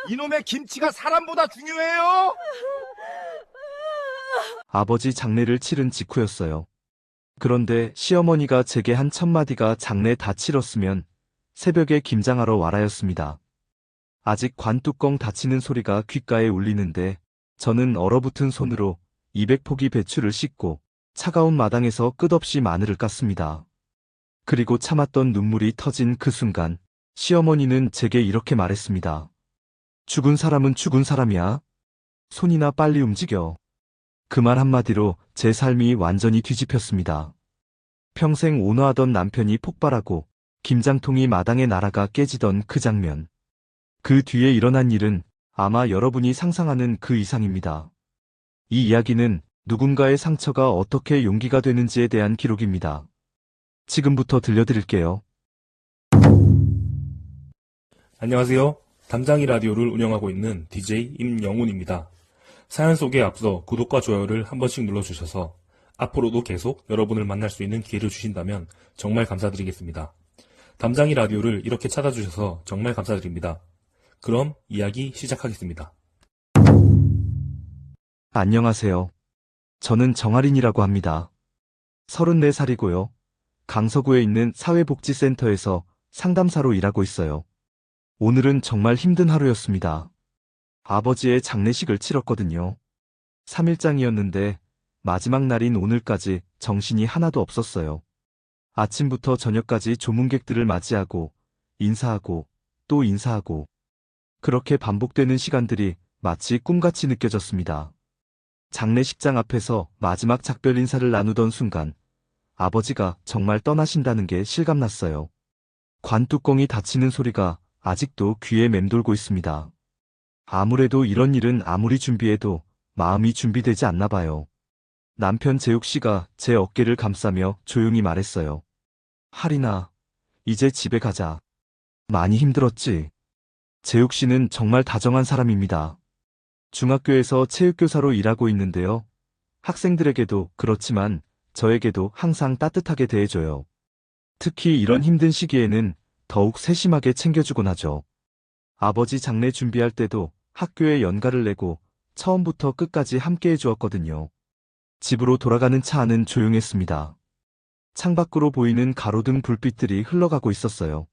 이놈의 김치가 사람보다 중요해요? 아버지 장례를 치른 직후였어요. 그런데 시어머니가 제게 한 첫마디가 장례 다 치렀으면 새벽에 김장하러 와라였습니다. 아직 관뚜껑 닫히는 소리가 귓가에 울리는데 저는 얼어붙은 손으로 200포기 배추를 씻고 차가운 마당에서 끝없이 마늘을 깠습니다. 그리고 참았던 눈물이 터진 그 순간 시어머니는 제게 이렇게 말했습니다. 죽은 사람은 죽은 사람이야. 손이나 빨리 움직여. 그 말 한마디로 제 삶이 완전히 뒤집혔습니다. 평생 온화하던 남편이 폭발하고 김장통이 마당에 날아가 깨지던 그 장면. 그 뒤에 일어난 일은 아마 여러분이 상상하는 그 이상입니다. 이 이야기는 누군가의 상처가 어떻게 용기가 되는지에 대한 기록입니다. 지금부터 들려드릴게요. 안녕하세요. 담장이 라디오를 운영하고 있는 DJ 임영훈입니다. 사연 소개에 앞서 구독과 좋아요를 한 번씩 눌러주셔서 앞으로도 계속 여러분을 만날 수 있는 기회를 주신다면 정말 감사드리겠습니다. 담장이 라디오를 이렇게 찾아주셔서 정말 감사드립니다. 그럼 이야기 시작하겠습니다. 안녕하세요. 저는 정아린이라고 합니다. 34살이고요. 강서구에 있는 사회복지센터에서 상담사로 일하고 있어요. 오늘은 정말 힘든 하루였습니다. 아버지의 장례식을 치렀거든요. 3일장이었는데 마지막 날인 오늘까지 정신이 하나도 없었어요. 아침부터 저녁까지 조문객들을 맞이하고 인사하고 또 인사하고 그렇게 반복되는 시간들이 마치 꿈같이 느껴졌습니다. 장례식장 앞에서 마지막 작별 인사를 나누던 순간 아버지가 정말 떠나신다는 게 실감났어요. 관뚜껑이 닫히는 소리가 아직도 귀에 맴돌고 있습니다. 아무래도 이런 일은 아무리 준비해도 마음이 준비되지 않나 봐요. 남편 재욱 씨가 제 어깨를 감싸며 조용히 말했어요. 하린아, 이제 집에 가자. 많이 힘들었지? 재욱 씨는 정말 다정한 사람입니다. 중학교에서 체육교사로 일하고 있는데요. 학생들에게도 그렇지만 저에게도 항상 따뜻하게 대해줘요. 특히 이런 힘든 시기에는 더욱 세심하게 챙겨주곤 하죠. 아버지 장례 준비할 때도 학교에 연가를 내고 처음부터 끝까지 함께 해주었거든요. 집으로 돌아가는 차 안은 조용했습니다. 창밖으로 보이는 가로등 불빛들이 흘러가고 있었어요.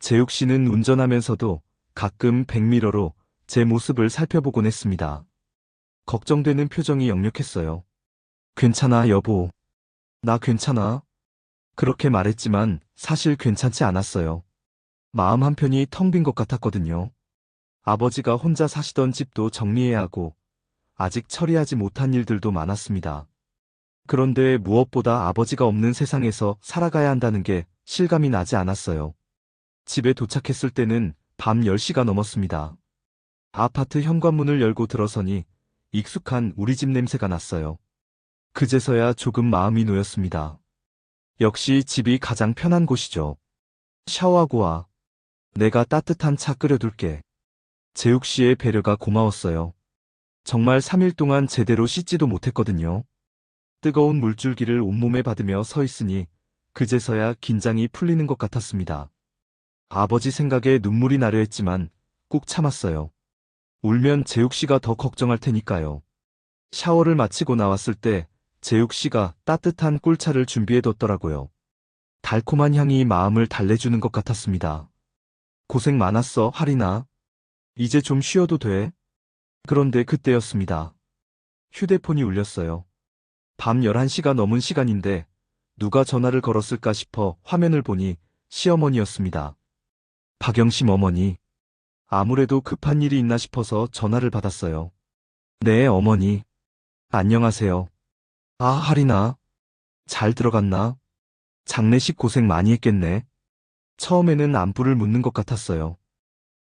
재욱 씨는 운전하면서도 가끔 백미러로 제 모습을 살펴보곤 했습니다. 걱정되는 표정이 역력했어요. 괜찮아, 여보. 나 괜찮아. 그렇게 말했지만 사실 괜찮지 않았어요. 마음 한편이 텅 빈 것 같았거든요. 아버지가 혼자 사시던 집도 정리해야 하고 아직 처리하지 못한 일들도 많았습니다. 그런데 무엇보다 아버지가 없는 세상에서 살아가야 한다는 게 실감이 나지 않았어요. 집에 도착했을 때는 밤 10시가 넘었습니다. 아파트 현관문을 열고 들어서니 익숙한 우리 집 냄새가 났어요. 그제서야 조금 마음이 놓였습니다. 역시 집이 가장 편한 곳이죠. 샤워하고 와. 내가 따뜻한 차 끓여둘게. 재욱 씨의 배려가 고마웠어요. 정말 3일 동안 제대로 씻지도 못했거든요. 뜨거운 물줄기를 온몸에 받으며 서 있으니 그제서야 긴장이 풀리는 것 같았습니다. 아버지 생각에 눈물이 나려 했지만 꾹 참았어요. 울면 재욱 씨가 더 걱정할 테니까요. 샤워를 마치고 나왔을 때 재욱 씨가 따뜻한 꿀차를 준비해뒀더라고요. 달콤한 향이 마음을 달래주는 것 같았습니다. 고생 많았어, 하린아. 이제 좀 쉬어도 돼. 그런데 그때였습니다. 휴대폰이 울렸어요. 밤 11시가 넘은 시간인데 누가 전화를 걸었을까 싶어 화면을 보니 시어머니였습니다. 박영심 어머니. 아무래도 급한 일이 있나 싶어서 전화를 받았어요. 네, 어머니. 안녕하세요. 아, 하린아. 잘 들어갔나? 장례식 고생 많이 했겠네. 처음에는 안부를 묻는 것 같았어요.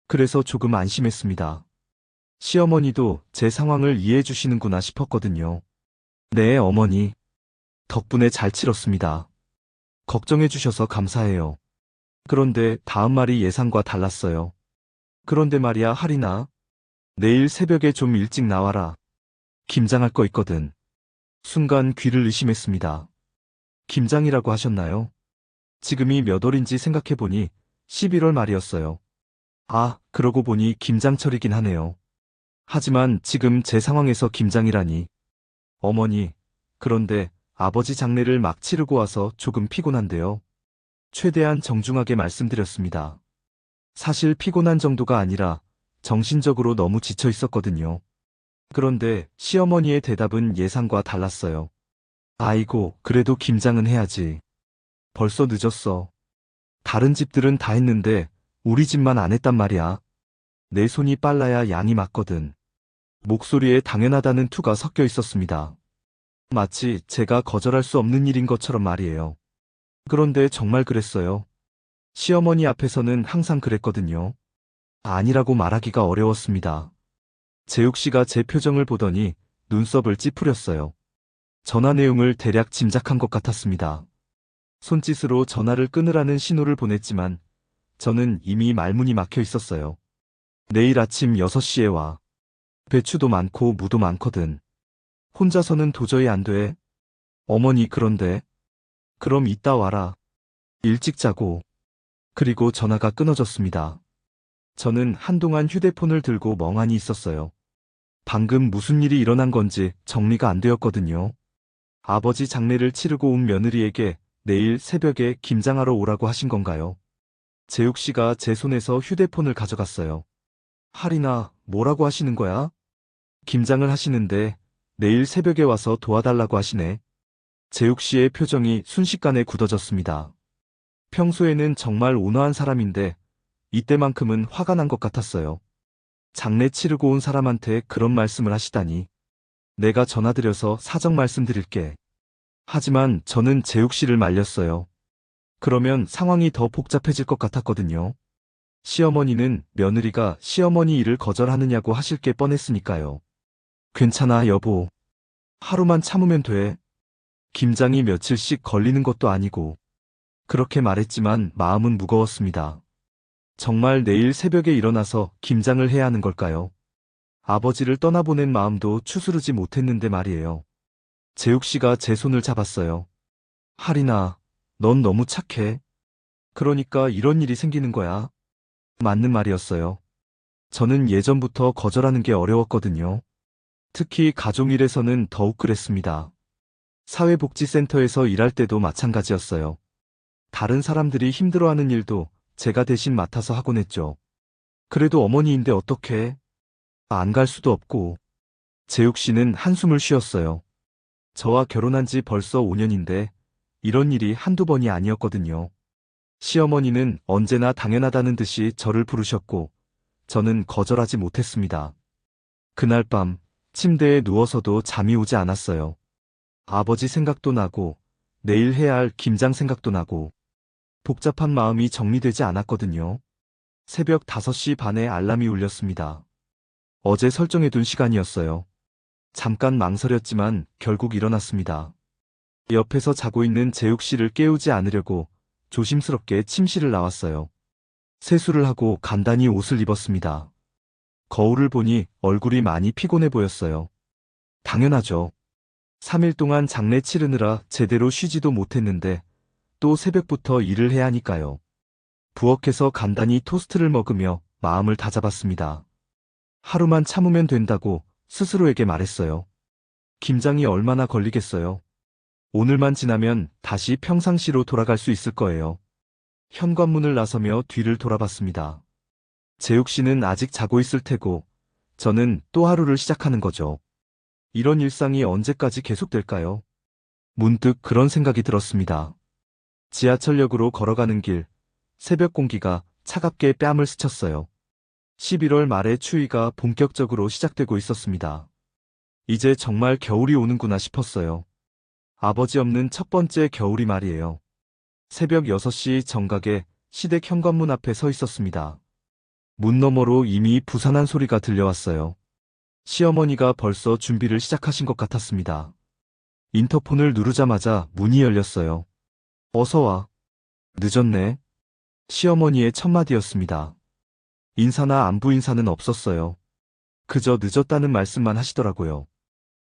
그래서 조금 안심했습니다. 시어머니도 제 상황을 이해해 주시는구나 싶었거든요. 네, 어머니. 덕분에 잘 치렀습니다. 걱정해 주셔서 감사해요. 그런데 다음 말이 예상과 달랐어요. 그런데 말이야, 하린아. 내일 새벽에 좀 일찍 나와라. 김장할 거 있거든. 순간 귀를 의심했습니다. 김장이라고 하셨나요? 지금이 몇 월인지 생각해보니 11월 말이었어요. 아, 그러고 보니 김장철이긴 하네요. 하지만 지금 제 상황에서 김장이라니. 어머니, 그런데 아버지 장례를 막 치르고 와서 조금 피곤한데요. 최대한 정중하게 말씀드렸습니다. 사실 피곤한 정도가 아니라 정신적으로 너무 지쳐 있었거든요. 그런데 시어머니의 대답은 예상과 달랐어요. 아이고, 그래도 김장은 해야지. 벌써 늦었어. 다른 집들은 다 했는데 우리 집만 안 했단 말이야. 내 손이 빨라야 양이 맞거든. 목소리에 당연하다는 투가 섞여 있었습니다. 마치 제가 거절할 수 없는 일인 것처럼 말이에요. 그런데 정말 그랬어요. 시어머니 앞에서는 항상 그랬거든요. 아니라고 말하기가 어려웠습니다. 재욱 씨가 제 표정을 보더니 눈썹을 찌푸렸어요. 전화 내용을 대략 짐작한 것 같았습니다. 손짓으로 전화를 끊으라는 신호를 보냈지만 저는 이미 말문이 막혀 있었어요. 내일 아침 6시에 와. 배추도 많고 무도 많거든. 혼자서는 도저히 안 돼. 어머니 그런데. 그럼 이따 와라. 일찍 자고. 그리고 전화가 끊어졌습니다. 저는 한동안 휴대폰을 들고 멍하니 있었어요. 방금 무슨 일이 일어난 건지 정리가 안 되었거든요. 아버지 장례를 치르고 온 며느리에게 내일 새벽에 김장하러 오라고 하신 건가요? 재욱 씨가 제 손에서 휴대폰을 가져갔어요. 할인아, 뭐라고 하시는 거야? 김장을 하시는데 내일 새벽에 와서 도와달라고 하시네. 재욱 씨의 표정이 순식간에 굳어졌습니다. 평소에는 정말 온화한 사람인데 이때만큼은 화가 난 것 같았어요. 장례 치르고 온 사람한테 그런 말씀을 하시다니. 내가 전화드려서 사정 말씀드릴게. 하지만 저는 재욱 씨를 말렸어요. 그러면 상황이 더 복잡해질 것 같았거든요. 시어머니는 며느리가 시어머니 일을 거절하느냐고 하실 게 뻔했으니까요. 괜찮아, 여보. 하루만 참으면 돼. 김장이 며칠씩 걸리는 것도 아니고. 그렇게 말했지만 마음은 무거웠습니다. 정말 내일 새벽에 일어나서 김장을 해야 하는 걸까요? 아버지를 떠나보낸 마음도 추스르지 못했는데 말이에요. 재욱 씨가 제 손을 잡았어요. 할인아, 넌 너무 착해. 그러니까 이런 일이 생기는 거야. 맞는 말이었어요. 저는 예전부터 거절하는 게 어려웠거든요. 특히 가족일에서는 더욱 그랬습니다. 사회복지센터에서 일할 때도 마찬가지였어요. 다른 사람들이 힘들어하는 일도 제가 대신 맡아서 하곤 했죠. 그래도 어머니인데 어떡해? 안 갈 수도 없고. 재욱 씨는 한숨을 쉬었어요. 저와 결혼한 지 벌써 5년인데 이런 일이 한두 번이 아니었거든요. 시어머니는 언제나 당연하다는 듯이 저를 부르셨고 저는 거절하지 못했습니다. 그날 밤 침대에 누워서도 잠이 오지 않았어요. 아버지 생각도 나고 내일 해야 할 김장 생각도 나고 복잡한 마음이 정리되지 않았거든요. 새벽 5시 반에 알람이 울렸습니다. 어제 설정해둔 시간이었어요. 잠깐 망설였지만 결국 일어났습니다. 옆에서 자고 있는 재욱 씨를 깨우지 않으려고 조심스럽게 침실을 나왔어요. 세수를 하고 간단히 옷을 입었습니다. 거울을 보니 얼굴이 많이 피곤해 보였어요. 당연하죠. 3일 동안 장례 치르느라 제대로 쉬지도 못했는데 또 새벽부터 일을 해야 하니까요. 부엌에서 간단히 토스트를 먹으며 마음을 다잡았습니다. 하루만 참으면 된다고 스스로에게 말했어요. 김장이 얼마나 걸리겠어요. 오늘만 지나면 다시 평상시로 돌아갈 수 있을 거예요. 현관문을 나서며 뒤를 돌아봤습니다. 재욱 씨는 아직 자고 있을 테고 저는 또 하루를 시작하는 거죠. 이런 일상이 언제까지 계속될까요? 문득 그런 생각이 들었습니다. 지하철역으로 걸어가는 길, 새벽 공기가 차갑게 뺨을 스쳤어요. 11월 말의 추위가 본격적으로 시작되고 있었습니다. 이제 정말 겨울이 오는구나 싶었어요. 아버지 없는 첫 번째 겨울이 말이에요. 새벽 6시 정각에 시댁 현관문 앞에 서 있었습니다. 문 너머로 이미 부산한 소리가 들려왔어요. 시어머니가 벌써 준비를 시작하신 것 같았습니다. 인터폰을 누르자마자 문이 열렸어요. 어서 와. 늦었네. 시어머니의 첫마디였습니다. 인사나 안부 인사는 없었어요. 그저 늦었다는 말씀만 하시더라고요.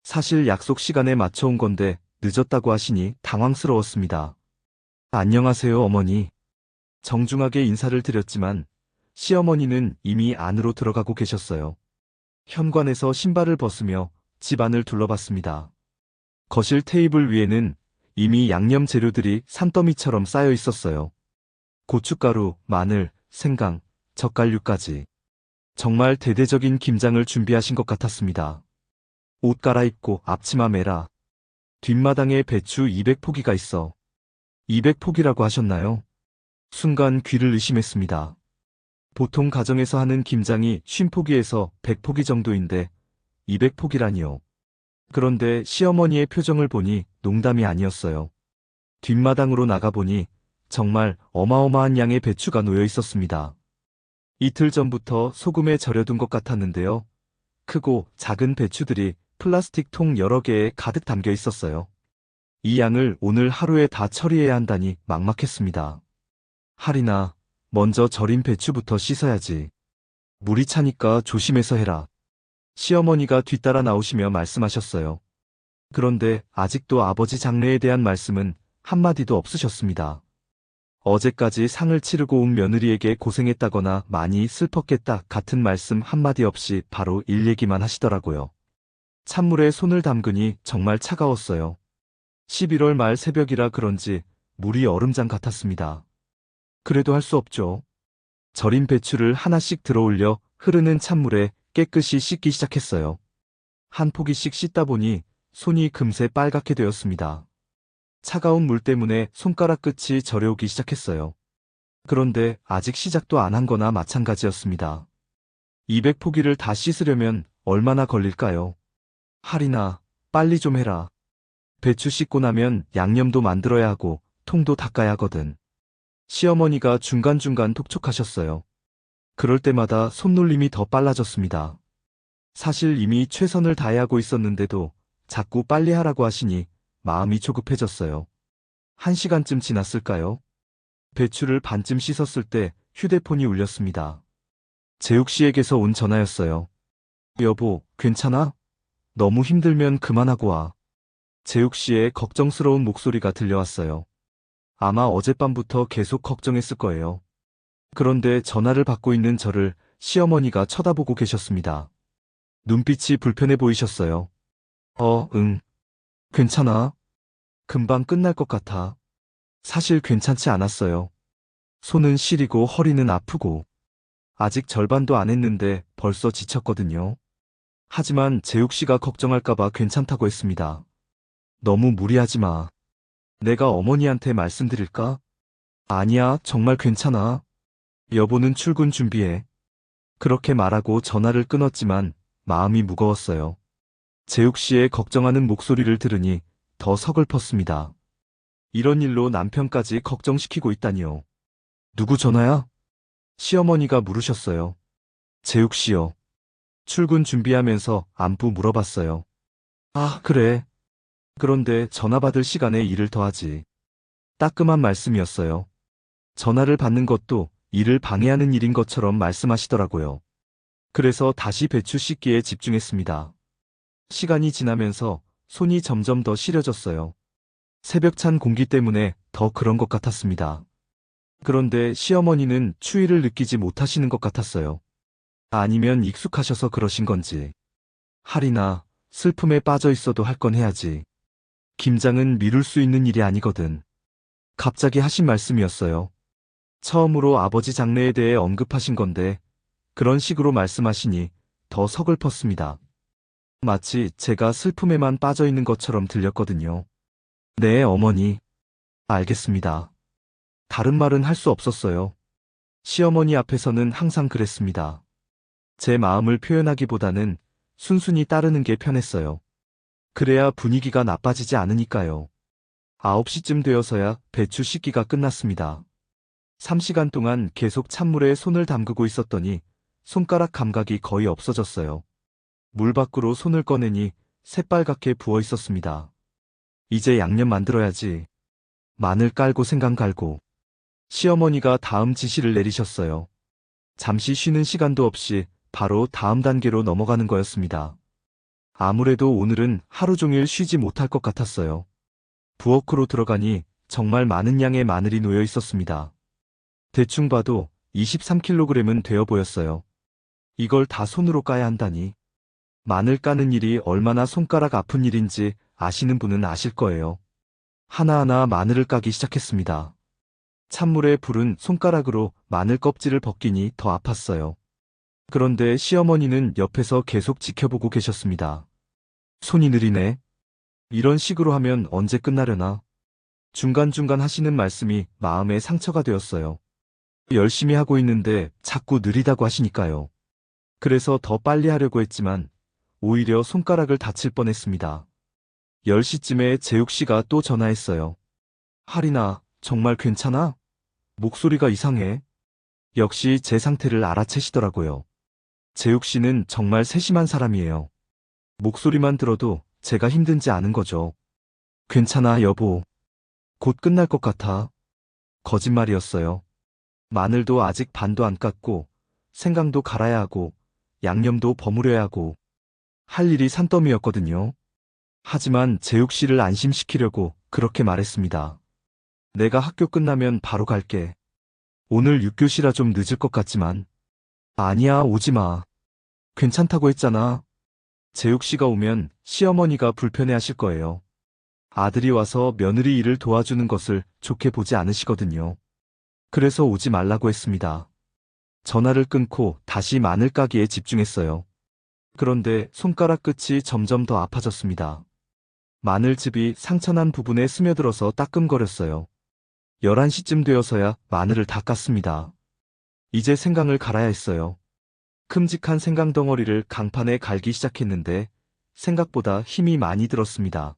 사실 약속 시간에 맞춰온 건데 늦었다고 하시니 당황스러웠습니다. 안녕하세요, 어머니. 정중하게 인사를 드렸지만 시어머니는 이미 안으로 들어가고 계셨어요. 현관에서 신발을 벗으며 집안을 둘러봤습니다. 거실 테이블 위에는 이미 양념 재료들이 산더미처럼 쌓여 있었어요. 고춧가루, 마늘, 생강, 젓갈류까지. 정말 대대적인 김장을 준비하신 것 같았습니다. 옷 갈아입고 앞치마 매라. 뒷마당에 배추 200포기가 있어. 200포기라고 하셨나요? 순간 귀를 의심했습니다. 보통 가정에서 하는 김장이 50포기에서 100포기 정도인데 200포기라니요. 그런데 시어머니의 표정을 보니 농담이 아니었어요. 뒷마당으로 나가보니 정말 어마어마한 양의 배추가 놓여 있었습니다. 이틀 전부터 소금에 절여둔 것 같았는데요. 크고 작은 배추들이 플라스틱 통 여러 개에 가득 담겨 있었어요. 이 양을 오늘 하루에 다 처리해야 한다니 막막했습니다. 할인아, 먼저 절인 배추부터 씻어야지. 물이 차니까 조심해서 해라. 시어머니가 뒤따라 나오시며 말씀하셨어요. 그런데 아직도 아버지 장례에 대한 말씀은 한마디도 없으셨습니다. 어제까지 상을 치르고 온 며느리에게 고생했다거나 많이 슬펐겠다 같은 말씀 한마디 없이 바로 일 얘기만 하시더라고요. 찬물에 손을 담그니 정말 차가웠어요. 11월 말 새벽이라 그런지 물이 얼음장 같았습니다. 그래도 할 수 없죠. 절인 배추를 하나씩 들어올려 흐르는 찬물에 깨끗이 씻기 시작했어요. 한 포기씩 씻다 보니 손이 금세 빨갛게 되었습니다. 차가운 물 때문에 손가락 끝이 저려오기 시작했어요. 그런데 아직 시작도 안 한 거나 마찬가지였습니다. 200포기를 다 씻으려면 얼마나 걸릴까요? 할인아, 빨리 좀 해라. 배추 씻고 나면 양념도 만들어야 하고 통도 닦아야 하거든. 시어머니가 중간중간 톡촉하셨어요. 그럴 때마다 손놀림이 더 빨라졌습니다. 사실 이미 최선을 다해 하고 있었는데도 자꾸 빨리 하라고 하시니 마음이 조급해졌어요. 1시간쯤 지났을까요? 배추를 반쯤 씻었을 때 휴대폰이 울렸습니다. 재욱 씨에게서 온 전화였어요. 여보, 괜찮아? 너무 힘들면 그만하고 와. 재욱 씨의 걱정스러운 목소리가 들려왔어요. 아마 어젯밤부터 계속 걱정했을 거예요. 그런데 전화를 받고 있는 저를 시어머니가 쳐다보고 계셨습니다. 눈빛이 불편해 보이셨어요. 응. 괜찮아. 금방 끝날 것 같아. 사실 괜찮지 않았어요. 손은 시리고 허리는 아프고. 아직 절반도 안 했는데 벌써 지쳤거든요. 하지만 재욱 씨가 걱정할까봐 괜찮다고 했습니다. 너무 무리하지 마. 내가 어머니한테 말씀드릴까? 아니야, 정말 괜찮아. 여보는 출근 준비해. 그렇게 말하고 전화를 끊었지만 마음이 무거웠어요. 재욱 씨의 걱정하는 목소리를 들으니 더 서글펐습니다. 이런 일로 남편까지 걱정시키고 있다니요. 누구 전화야? 시어머니가 물으셨어요. 재욱 씨요. 출근 준비하면서 안부 물어봤어요. 아, 그래. 그런데 전화 받을 시간에 일을 더하지. 따끔한 말씀이었어요. 전화를 받는 것도 일을 방해하는 일인 것처럼 말씀하시더라고요. 그래서 다시 배추 씻기에 집중했습니다. 시간이 지나면서 손이 점점 더 시려졌어요. 새벽찬 공기 때문에 더 그런 것 같았습니다. 그런데 시어머니는 추위를 느끼지 못하시는 것 같았어요. 아니면 익숙하셔서 그러신 건지. 할인아, 슬픔에 빠져 있어도 할 건 해야지. 김장은 미룰 수 있는 일이 아니거든. 갑자기 하신 말씀이었어요. 처음으로 아버지 장례에 대해 언급하신 건데 그런 식으로 말씀하시니 더 서글펐습니다. 마치 제가 슬픔에만 빠져 있는 것처럼 들렸거든요. 네, 어머니. 알겠습니다. 다른 말은 할 수 없었어요. 시어머니 앞에서는 항상 그랬습니다. 제 마음을 표현하기보다는 순순히 따르는 게 편했어요. 그래야 분위기가 나빠지지 않으니까요. 9시쯤 되어서야 배추 씻기가 끝났습니다. 3시간 동안 계속 찬물에 손을 담그고 있었더니 손가락 감각이 거의 없어졌어요. 물 밖으로 손을 꺼내니 새빨갛게 부어 있었습니다. 이제 양념 만들어야지. 마늘 깔고 생강 갈고. 시어머니가 다음 지시를 내리셨어요. 잠시 쉬는 시간도 없이 바로 다음 단계로 넘어가는 거였습니다. 아무래도 오늘은 하루 종일 쉬지 못할 것 같았어요. 부엌으로 들어가니 정말 많은 양의 마늘이 놓여 있었습니다. 대충 봐도 23kg은 되어 보였어요. 이걸 다 손으로 까야 한다니. 마늘 까는 일이 얼마나 손가락 아픈 일인지 아시는 분은 아실 거예요. 하나하나 마늘을 까기 시작했습니다. 찬물에 불은 손가락으로 마늘 껍질을 벗기니 더 아팠어요. 그런데 시어머니는 옆에서 계속 지켜보고 계셨습니다. 손이 느리네. 이런 식으로 하면 언제 끝나려나. 중간중간 하시는 말씀이 마음에 상처가 되었어요. 열심히 하고 있는데 자꾸 느리다고 하시니까요. 그래서 더 빨리 하려고 했지만 오히려 손가락을 다칠 뻔했습니다. 10시쯤에 재욱씨가 또 전화했어요. 하리나, 정말 괜찮아? 목소리가 이상해. 역시 제 상태를 알아채시더라고요. 재욱씨는 정말 세심한 사람이에요. 목소리만 들어도 제가 힘든지 아는 거죠. 괜찮아, 여보. 곧 끝날 것 같아. 거짓말이었어요. 마늘도 아직 반도 안 깠고, 생강도 갈아야 하고, 양념도 버무려야 하고, 할 일이 산더미였거든요. 하지만 재욱 씨를 안심시키려고 그렇게 말했습니다. 내가 학교 끝나면 바로 갈게. 오늘 6교시라 좀 늦을 것 같지만. 아니야, 오지 마. 괜찮다고 했잖아. 재욱 씨가 오면 시어머니가 불편해하실 거예요. 아들이 와서 며느리 일을 도와주는 것을 좋게 보지 않으시거든요. 그래서 오지 말라고 했습니다. 전화를 끊고 다시 마늘 까기에 집중했어요. 그런데 손가락 끝이 점점 더 아파졌습니다. 마늘즙이 상처난 부분에 스며들어서 따끔거렸어요. 11시쯤 되어서야 마늘을 다 깠습니다. 이제 생강을 갈아야 했어요. 큼직한 생강 덩어리를 강판에 갈기 시작했는데 생각보다 힘이 많이 들었습니다.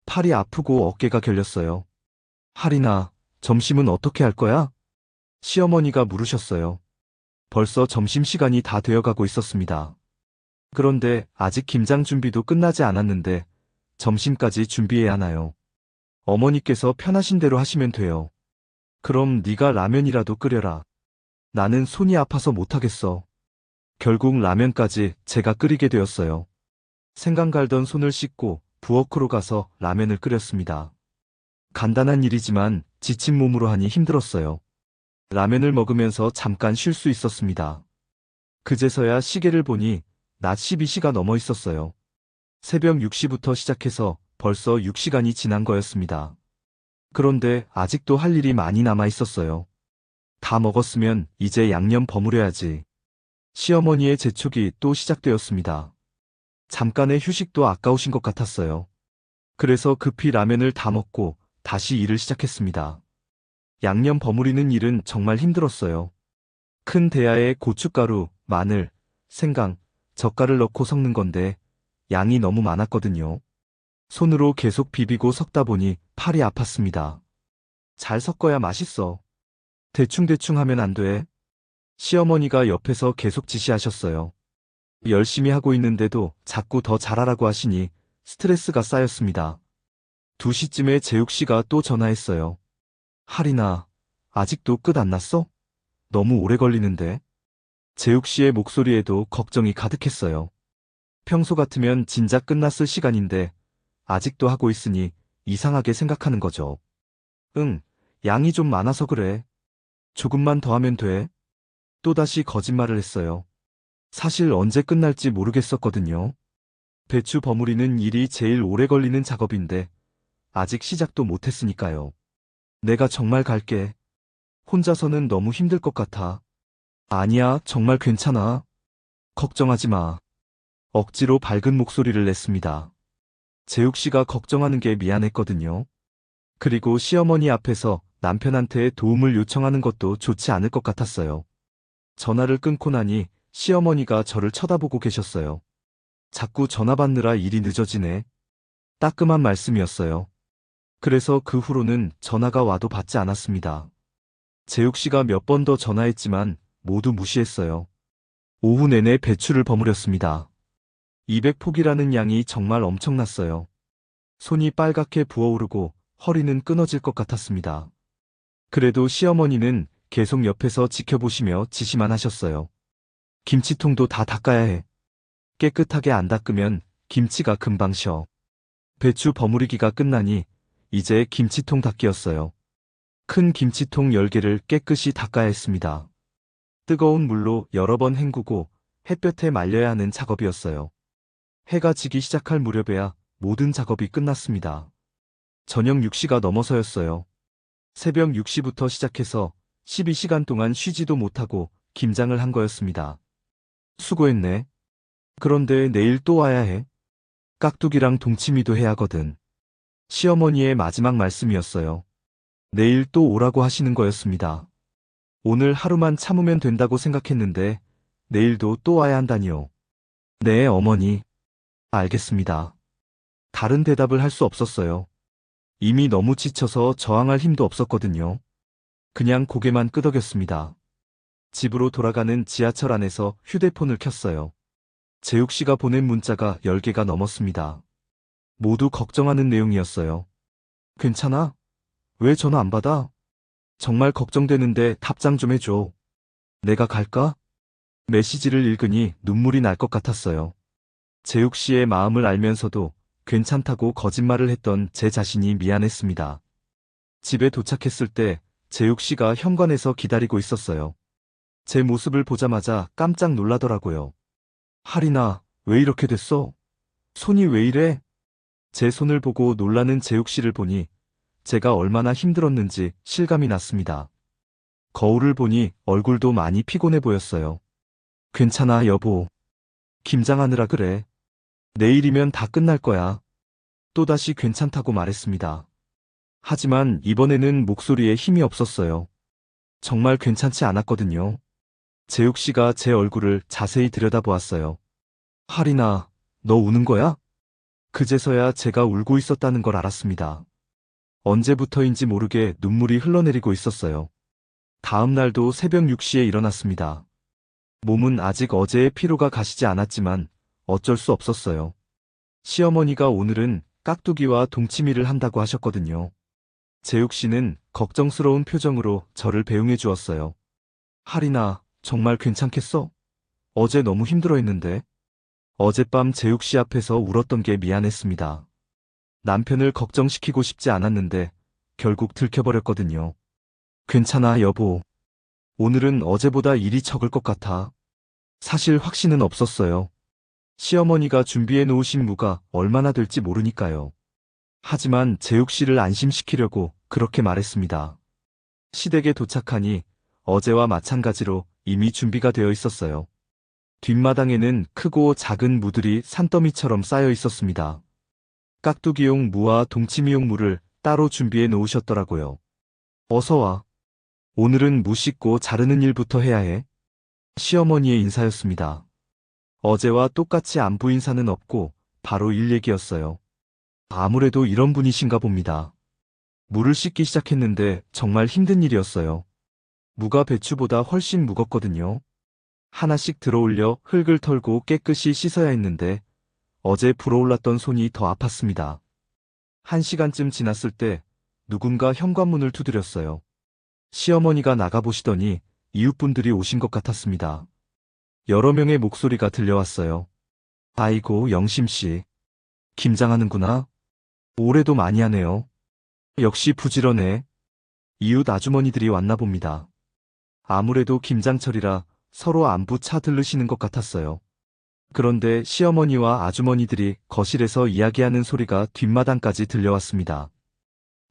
팔이 아프고 어깨가 결렸어요. 하리나, 점심은 어떻게 할 거야? 시어머니가 물으셨어요. 벌써 점심시간이 다 되어가고 있었습니다. 그런데 아직 김장 준비도 끝나지 않았는데 점심까지 준비해야 하나요? 어머니께서 편하신 대로 하시면 돼요. 그럼 네가 라면이라도 끓여라. 나는 손이 아파서 못하겠어. 결국 라면까지 제가 끓이게 되었어요. 생강 갈던 손을 씻고 부엌으로 가서 라면을 끓였습니다. 간단한 일이지만 지친 몸으로 하니 힘들었어요. 라면을 먹으면서 잠깐 쉴 수 있었습니다. 그제서야 시계를 보니 낮 12시가 넘어 있었어요. 새벽 6시부터 시작해서 벌써 6시간이 지난 거였습니다. 그런데 아직도 할 일이 많이 남아 있었어요. 다 먹었으면 이제 양념 버무려야지. 시어머니의 재촉이 또 시작되었습니다. 잠깐의 휴식도 아까우신 것 같았어요. 그래서 급히 라면을 다 먹고 다시 일을 시작했습니다. 양념 버무리는 일은 정말 힘들었어요. 큰 대야에 고춧가루, 마늘, 생강, 젓갈을 넣고 섞는 건데 양이 너무 많았거든요. 손으로 계속 비비고 섞다 보니 팔이 아팠습니다. 잘 섞어야 맛있어. 대충대충 하면 안 돼. 시어머니가 옆에서 계속 지시하셨어요. 열심히 하고 있는데도 자꾸 더 잘하라고 하시니 스트레스가 쌓였습니다. 2시쯤에 재욱 씨가 또 전화했어요. 하리나, 아직도 끝 안 났어? 너무 오래 걸리는데. 재욱 씨의 목소리에도 걱정이 가득했어요. 평소 같으면 진작 끝났을 시간인데 아직도 하고 있으니 이상하게 생각하는 거죠. 응, 양이 좀 많아서 그래. 조금만 더 하면 돼. 또다시 거짓말을 했어요. 사실 언제 끝날지 모르겠었거든요. 배추 버무리는 일이 제일 오래 걸리는 작업인데 아직 시작도 못했으니까요. 내가 정말 갈게. 혼자서는 너무 힘들 것 같아. 아니야, 정말 괜찮아. 걱정하지 마. 억지로 밝은 목소리를 냈습니다. 재욱 씨가 걱정하는 게 미안했거든요. 그리고 시어머니 앞에서 남편한테 도움을 요청하는 것도 좋지 않을 것 같았어요. 전화를 끊고 나니 시어머니가 저를 쳐다보고 계셨어요. 자꾸 전화 받느라 일이 늦어지네. 따끔한 말씀이었어요. 그래서 그 후로는 전화가 와도 받지 않았습니다. 재욱 씨가 몇 번 더 전화했지만 모두 무시했어요. 오후 내내 배추를 버무렸습니다. 200폭이라는 양이 정말 엄청났어요. 손이 빨갛게 부어오르고 허리는 끊어질 것 같았습니다. 그래도 시어머니는 계속 옆에서 지켜보시며 지시만 하셨어요. 김치통도 다 닦아야 해. 깨끗하게 안 닦으면 김치가 금방 쉬어. 배추 버무리기가 끝나니 이제 김치통 닦기였어요. 큰 김치통 10개를 깨끗이 닦아야 했습니다. 뜨거운 물로 여러 번 헹구고 햇볕에 말려야 하는 작업이었어요. 해가 지기 시작할 무렵에야 모든 작업이 끝났습니다. 저녁 6시가 넘어서였어요. 새벽 6시부터 시작해서 12시간 동안 쉬지도 못하고 김장을 한 거였습니다. 수고했네. 그런데 내일 또 와야 해. 깍두기랑 동치미도 해야 하거든. 시어머니의 마지막 말씀이었어요. 내일 또 오라고 하시는 거였습니다. 오늘 하루만 참으면 된다고 생각했는데 내일도 또 와야 한다니요. 네, 어머니. 알겠습니다. 다른 대답을 할 수 없었어요. 이미 너무 지쳐서 저항할 힘도 없었거든요. 그냥 고개만 끄덕였습니다. 집으로 돌아가는 지하철 안에서 휴대폰을 켰어요. 재욱 씨가 보낸 문자가 10개가 넘었습니다. 모두 걱정하는 내용이었어요. 괜찮아? 왜 전화 안 받아? 정말 걱정되는데 답장 좀 해줘. 내가 갈까? 메시지를 읽으니 눈물이 날 것 같았어요. 재욱 씨의 마음을 알면서도 괜찮다고 거짓말을 했던 제 자신이 미안했습니다. 집에 도착했을 때 재욱 씨가 현관에서 기다리고 있었어요. 제 모습을 보자마자 깜짝 놀라더라고요. 하리나, 왜 이렇게 됐어? 손이 왜 이래? 제 손을 보고 놀라는 재욱 씨를 보니 제가 얼마나 힘들었는지 실감이 났습니다. 거울을 보니 얼굴도 많이 피곤해 보였어요. 괜찮아, 여보. 김장하느라 그래. 내일이면 다 끝날 거야. 또다시 괜찮다고 말했습니다. 하지만 이번에는 목소리에 힘이 없었어요. 정말 괜찮지 않았거든요. 재욱 씨가 제 얼굴을 자세히 들여다보았어요. 하리나, 너 우는 거야? 그제서야 제가 울고 있었다는 걸 알았습니다. 언제부터인지 모르게 눈물이 흘러내리고 있었어요. 다음 날도 새벽 6시에 일어났습니다. 몸은 아직 어제의 피로가 가시지 않았지만 어쩔 수 없었어요. 시어머니가 오늘은 깍두기와 동치미를 한다고 하셨거든요. 재욱 씨는 걱정스러운 표정으로 저를 배웅해 주었어요. 하리나, 정말 괜찮겠어? 어제 너무 힘들어했는데. 어젯밤 재욱 씨 앞에서 울었던 게 미안했습니다. 남편을 걱정시키고 싶지 않았는데 결국 들켜버렸거든요. 괜찮아, 여보. 오늘은 어제보다 일이 적을 것 같아. 사실 확신은 없었어요. 시어머니가 준비해 놓으신 무가 얼마나 될지 모르니까요. 하지만 재욱 씨를 안심시키려고 그렇게 말했습니다. 시댁에 도착하니 어제와 마찬가지로 이미 준비가 되어 있었어요. 뒷마당에는 크고 작은 무들이 산더미처럼 쌓여 있었습니다. 깍두기용 무와 동치미용 무를 따로 준비해 놓으셨더라고요. 어서 와. 오늘은 무 씻고 자르는 일부터 해야 해. 시어머니의 인사였습니다. 어제와 똑같이 안부 인사는 없고 바로 일 얘기였어요. 아무래도 이런 분이신가 봅니다. 무를 씻기 시작했는데 정말 힘든 일이었어요. 무가 배추보다 훨씬 무겁거든요. 하나씩 들어올려 흙을 털고 깨끗이 씻어야 했는데 어제 불어올랐던 손이 더 아팠습니다. 1시간쯤 지났을 때 누군가 현관문을 두드렸어요. 시어머니가 나가보시더니 이웃분들이 오신 것 같았습니다. 여러 명의 목소리가 들려왔어요. 아이고, 영심씨. 김장하는구나. 올해도 많이 하네요. 역시 부지런해. 이웃 아주머니들이 왔나 봅니다. 아무래도 김장철이라 서로 안부 차 들르시는 것 같았어요. 그런데 시어머니와 아주머니들이 거실에서 이야기하는 소리가 뒷마당까지 들려왔습니다.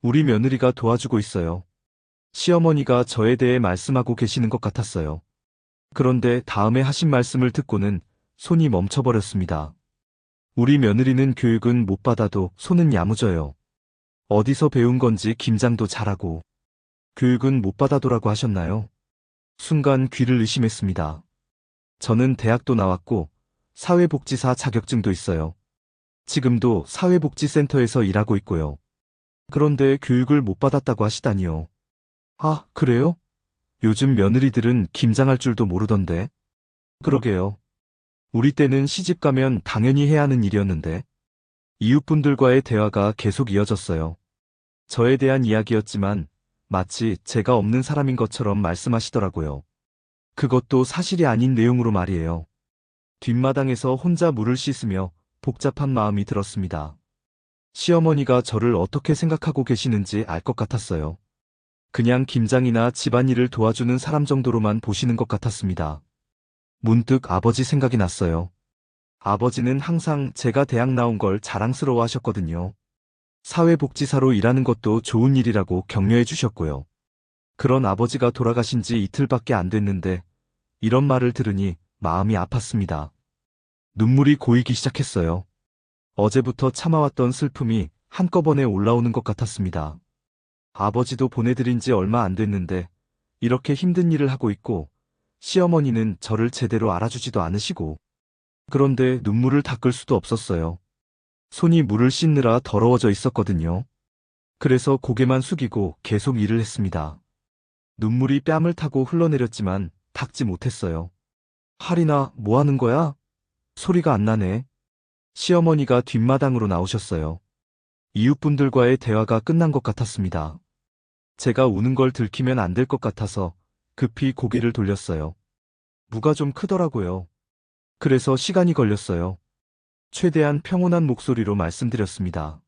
우리 며느리가 도와주고 있어요. 시어머니가 저에 대해 말씀하고 계시는 것 같았어요. 그런데 다음에 하신 말씀을 듣고는 손이 멈춰버렸습니다. 우리 며느리는 교육은 못 받아도 손은 야무져요. 어디서 배운 건지 김장도 잘하고. 교육은 못 받아도라고 하셨나요? 순간 귀를 의심했습니다. 저는 대학도 나왔고 사회복지사 자격증도 있어요. 지금도 사회복지센터에서 일하고 있고요. 그런데 교육을 못 받았다고 하시다니요. 아, 그래요? 요즘 며느리들은 김장할 줄도 모르던데. 그러게요. 우리 때는 시집 가면 당연히 해야 하는 일이었는데. 이웃분들과의 대화가 계속 이어졌어요. 저에 대한 이야기였지만 마치 제가 없는 사람인 것처럼 말씀하시더라고요. 그것도 사실이 아닌 내용으로 말이에요. 뒷마당에서 혼자 물을 씻으며 복잡한 마음이 들었습니다. 시어머니가 저를 어떻게 생각하고 계시는지 알 것 같았어요. 그냥 김장이나 집안일을 도와주는 사람 정도로만 보시는 것 같았습니다. 문득 아버지 생각이 났어요. 아버지는 항상 제가 대학 나온 걸 자랑스러워 하셨거든요. 사회복지사로 일하는 것도 좋은 일이라고 격려해 주셨고요. 그런 아버지가 돌아가신 지 이틀밖에 안 됐는데 이런 말을 들으니 마음이 아팠습니다. 눈물이 고이기 시작했어요. 어제부터 참아왔던 슬픔이 한꺼번에 올라오는 것 같았습니다. 아버지도 보내드린 지 얼마 안 됐는데 이렇게 힘든 일을 하고 있고 시어머니는 저를 제대로 알아주지도 않으시고 그런데 눈물을 닦을 수도 없었어요. 손이 물을 씻느라 더러워져 있었거든요. 그래서 고개만 숙이고 계속 일을 했습니다. 눈물이 뺨을 타고 흘러내렸지만 닦지 못했어요. 할인아, 뭐 하는 거야? 소리가 안 나네. 시어머니가 뒷마당으로 나오셨어요. 이웃분들과의 대화가 끝난 것 같았습니다. 제가 우는 걸 들키면 안 될 것 같아서 급히 고개를 돌렸어요. 무가 좀 크더라고요. 그래서 시간이 걸렸어요. 최대한 평온한 목소리로 말씀드렸습니다.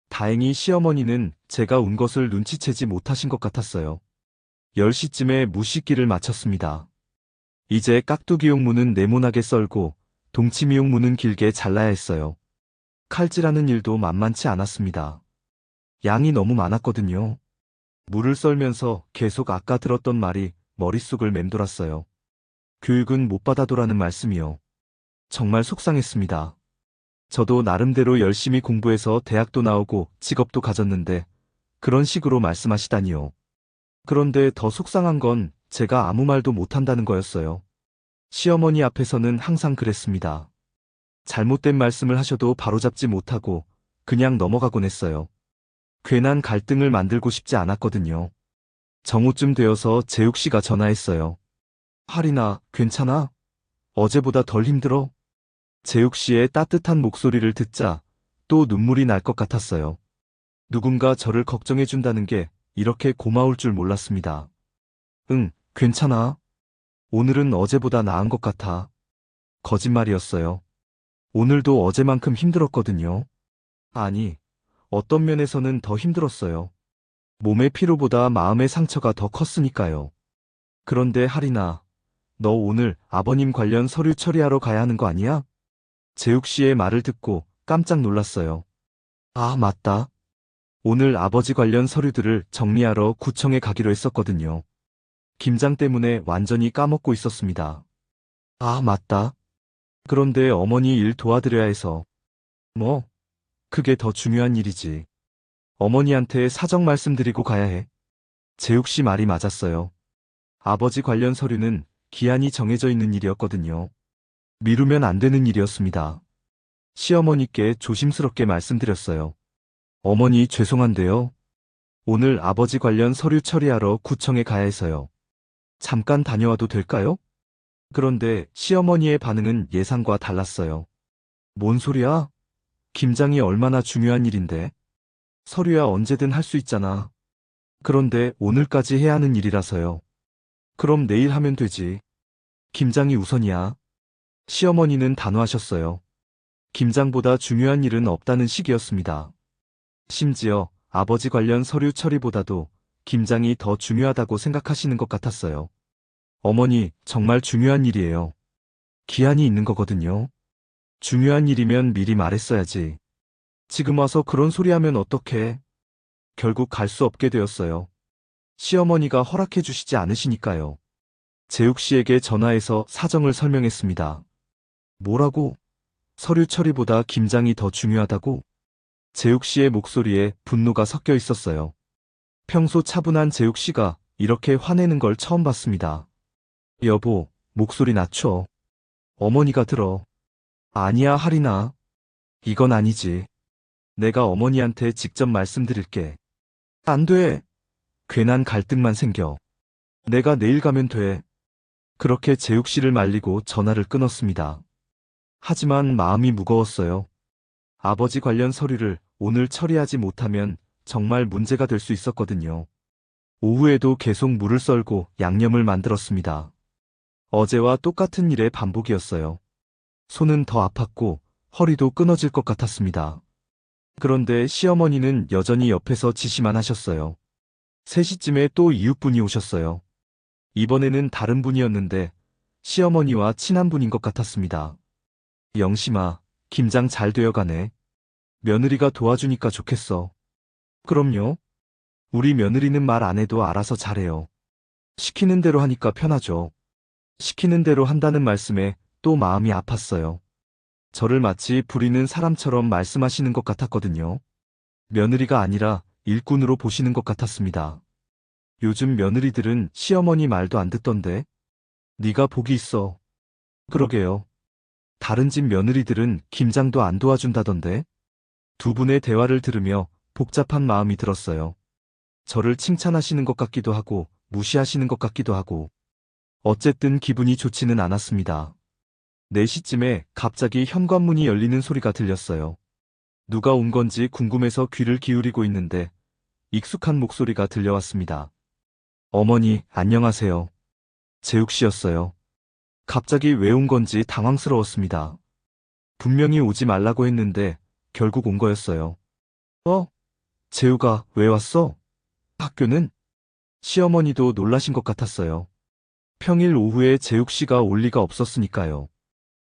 다행히 시어머니는 제가 운 것을 눈치채지 못하신 것 같았어요. 10시쯤에 무 씻기를 마쳤습니다. 이제 깍두기용 무는 네모나게 썰고 동치미용 무는 길게 잘라야 했어요. 칼질하는 일도 만만치 않았습니다. 양이 너무 많았거든요. 무를 썰면서 계속 아까 들었던 말이 머릿속을 맴돌았어요. 교육은 못 받아도라는 말씀이요. 정말 속상했습니다. 저도 나름대로 열심히 공부해서 대학도 나오고 직업도 가졌는데 그런 식으로 말씀하시다니요. 그런데 더 속상한 건 제가 아무 말도 못한다는 거였어요. 시어머니 앞에서는 항상 그랬습니다. 잘못된 말씀을 하셔도 바로잡지 못하고 그냥 넘어가곤 했어요. 괜한 갈등을 만들고 싶지 않았거든요. 정오쯤 되어서 재욱 씨가 전화했어요. 할인아, 괜찮아? 어제보다 덜 힘들어? 재욱 씨의 따뜻한 목소리를 듣자 또 눈물이 날 것 같았어요. 누군가 저를 걱정해준다는 게 이렇게 고마울 줄 몰랐습니다. 응, 괜찮아. 오늘은 어제보다 나은 것 같아. 거짓말이었어요. 오늘도 어제만큼 힘들었거든요. 아니, 어떤 면에서는 더 힘들었어요. 몸의 피로보다 마음의 상처가 더 컸으니까요. 그런데 할인아, 너 오늘 아버님 관련 서류 처리하러 가야 하는 거 아니야? 재욱 씨의 말을 듣고 깜짝 놀랐어요. 아, 맞다. 오늘 아버지 관련 서류들을 정리하러 구청에 가기로 했었거든요. 김장 때문에 완전히 까먹고 있었습니다. 아, 맞다. 그런데 어머니 일 도와드려야 해서. 뭐, 그게 더 중요한 일이지. 어머니한테 사정 말씀드리고 가야 해. 재욱 씨 말이 맞았어요. 아버지 관련 서류는 기한이 정해져 있는 일이었거든요. 미루면 안 되는 일이었습니다. 시어머니께 조심스럽게 말씀드렸어요. 어머니 죄송한데요. 오늘 아버지 관련 서류 처리하러 구청에 가야 해서요. 잠깐 다녀와도 될까요? 그런데 시어머니의 반응은 예상과 달랐어요. 뭔 소리야? 김장이 얼마나 중요한 일인데. 서류야 언제든 할 수 있잖아. 그런데 오늘까지 해야 하는 일이라서요. 그럼 내일 하면 되지. 김장이 우선이야. 시어머니는 단호하셨어요. 김장보다 중요한 일은 없다는 식이었습니다. 심지어 아버지 관련 서류 처리보다도 김장이 더 중요하다고 생각하시는 것 같았어요. 어머니, 정말 중요한 일이에요. 기한이 있는 거거든요. 중요한 일이면 미리 말했어야지. 지금 와서 그런 소리 하면 어떡해. 결국 갈 수 없게 되었어요. 시어머니가 허락해 주시지 않으시니까요. 재욱 씨에게 전화해서 사정을 설명했습니다. 뭐라고? 서류 처리보다 김장이 더 중요하다고? 재욱 씨의 목소리에 분노가 섞여 있었어요. 평소 차분한 재욱 씨가 이렇게 화내는 걸 처음 봤습니다. 여보, 목소리 낮춰. 어머니가 들어. 아니야, 할인아. 이건 아니지. 내가 어머니한테 직접 말씀드릴게. 안 돼. 괜한 갈등만 생겨. 내가 내일 가면 돼. 그렇게 재욱 씨를 말리고 전화를 끊었습니다. 하지만 마음이 무거웠어요. 아버지 관련 서류를 오늘 처리하지 못하면 정말 문제가 될 수 있었거든요. 오후에도 계속 물을 썰고 양념을 만들었습니다. 어제와 똑같은 일의 반복이었어요. 손은 더 아팠고 허리도 끊어질 것 같았습니다. 그런데 시어머니는 여전히 옆에서 지시만 하셨어요. 3시쯤에 또 이웃분이 오셨어요. 이번에는 다른 분이었는데 시어머니와 친한 분인 것 같았습니다. 영심아, 김장 잘 되어가네. 며느리가 도와주니까 좋겠어. 그럼요. 우리 며느리는 말 안 해도 알아서 잘해요. 시키는 대로 하니까 편하죠. 시키는 대로 한다는 말씀에 또 마음이 아팠어요. 저를 마치 부리는 사람처럼 말씀하시는 것 같았거든요. 며느리가 아니라 일꾼으로 보시는 것 같았습니다. 요즘 며느리들은 시어머니 말도 안 듣던데. 네가 복이 있어. 그러게요. 다른 집 며느리들은 김장도 안 도와준다던데. 두 분의 대화를 들으며 복잡한 마음이 들었어요. 저를 칭찬하시는 것 같기도 하고 무시하시는 것 같기도 하고. 어쨌든 기분이 좋지는 않았습니다. 4시쯤에 갑자기 현관문이 열리는 소리가 들렸어요. 누가 온 건지 궁금해서 귀를 기울이고 있는데 익숙한 목소리가 들려왔습니다. 어머니, 안녕하세요. 재욱 씨였어요. 갑자기 왜 온 건지 당황스러웠습니다. 분명히 오지 말라고 했는데 결국 온 거였어요. 재욱아, 왜 왔어? 학교는? 시어머니도 놀라신 것 같았어요. 평일 오후에 재욱 씨가 올 리가 없었으니까요.